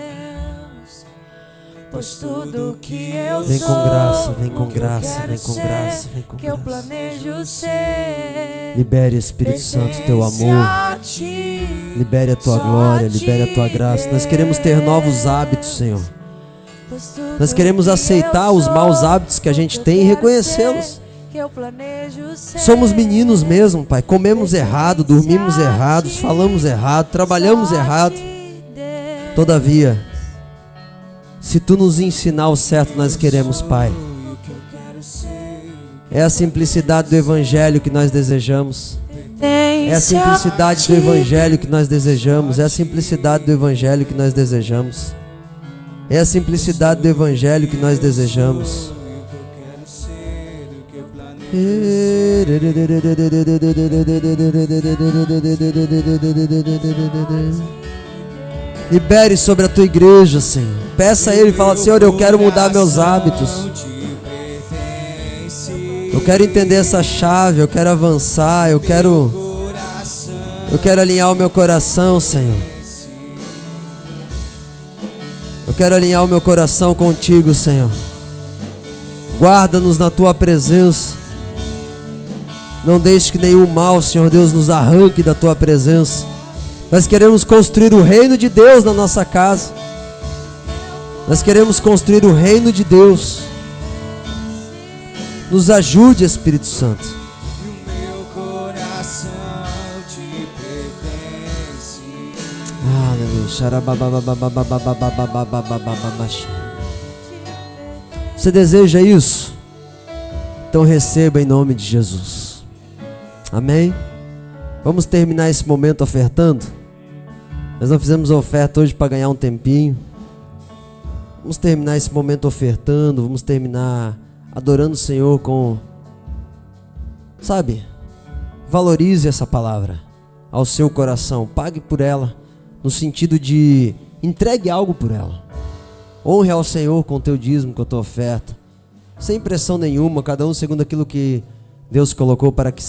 Pois tudo que eu Vem com sou, graça, vem com o que eu graça, quero vem com ser, graça, vem com que eu graça. planejo ser, Libere, Espírito Santo, teu pertence amor. a ti, Libere a tua só glória, a libere a tua ti, graça. Nós queremos ter novos hábitos, Senhor. Pois tudo Nós queremos que aceitar eu os sou, maus hábitos que a gente o tem e eu quero reconhecê-los. ser, que eu planejo ser, Somos meninos mesmo, Pai. Comemos errado, dormimos errado, falamos errado, trabalhamos só a errado. ti, Deus. Todavia, se Tu nos ensinar o certo, nós queremos, Pai. É a simplicidade do Evangelho que nós desejamos. É a simplicidade do Evangelho que nós desejamos. É a simplicidade do Evangelho que nós desejamos. É a simplicidade do Evangelho que nós desejamos. Libere sobre a tua igreja, Senhor. Peça a Ele e fala: Senhor, eu quero mudar meus hábitos. Eu quero entender essa chave, eu quero avançar, eu quero alinhar o meu coração, Senhor. Eu quero alinhar o meu coração contigo, Senhor. Guarda-nos na tua presença. Não deixe que nenhum mal, Senhor Deus, nos arranque da tua presença. Nós queremos construir o reino de Deus na nossa casa. Nós queremos construir o reino de Deus. Nos ajude, Espírito Santo. Você deseja isso? Então receba em nome de Jesus. Amém? Vamos terminar esse momento ofertando. Nós não fizemos a oferta hoje para ganhar um tempinho. Vamos terminar esse momento ofertando. Vamos terminar adorando o Senhor com... Sabe? Valorize essa palavra ao seu coração. Pague por ela. No sentido de entregue algo por ela. Honre ao Senhor com o teu dízimo, com a tua oferta. Sem pressão nenhuma, cada um segundo aquilo que Deus colocou para que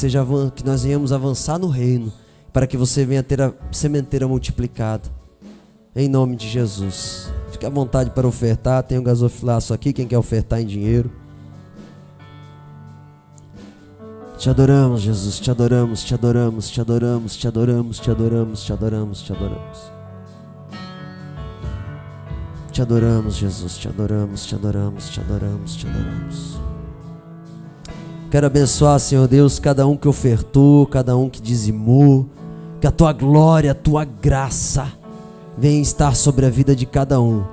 nós venhamos avançar no reino, para que você venha ter a sementeira multiplicada. Em nome de Jesus. Fique à vontade para ofertar. Tem um gasofilaço aqui, quem quer ofertar em dinheiro. Te adoramos, Jesus, te adoramos, te adoramos, te adoramos, te adoramos, te adoramos, te adoramos, te adoramos. Te adoramos, Jesus, te adoramos, te adoramos, te adoramos, te adoramos. Quero abençoar, Senhor Deus, cada um que ofertou, cada um que dizimou. Que a tua glória, a tua graça venha estar sobre a vida de cada um.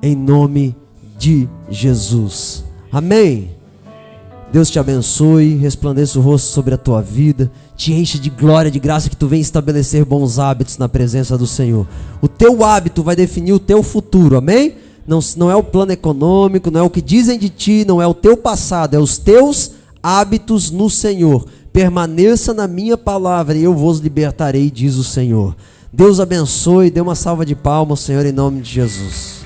Em nome de Jesus. Amém. Deus te abençoe, resplandeça o rosto sobre a tua vida, te enche de glória, de graça, que tu venha estabelecer bons hábitos na presença do Senhor. O teu hábito vai definir o teu futuro, amém? Não é o plano econômico, não é o que dizem de ti, não é o teu passado, é os teus hábitos no Senhor. Permaneça na minha palavra e eu vos libertarei, diz o Senhor. Deus abençoe, dê uma salva de palmas, Senhor, em nome de Jesus.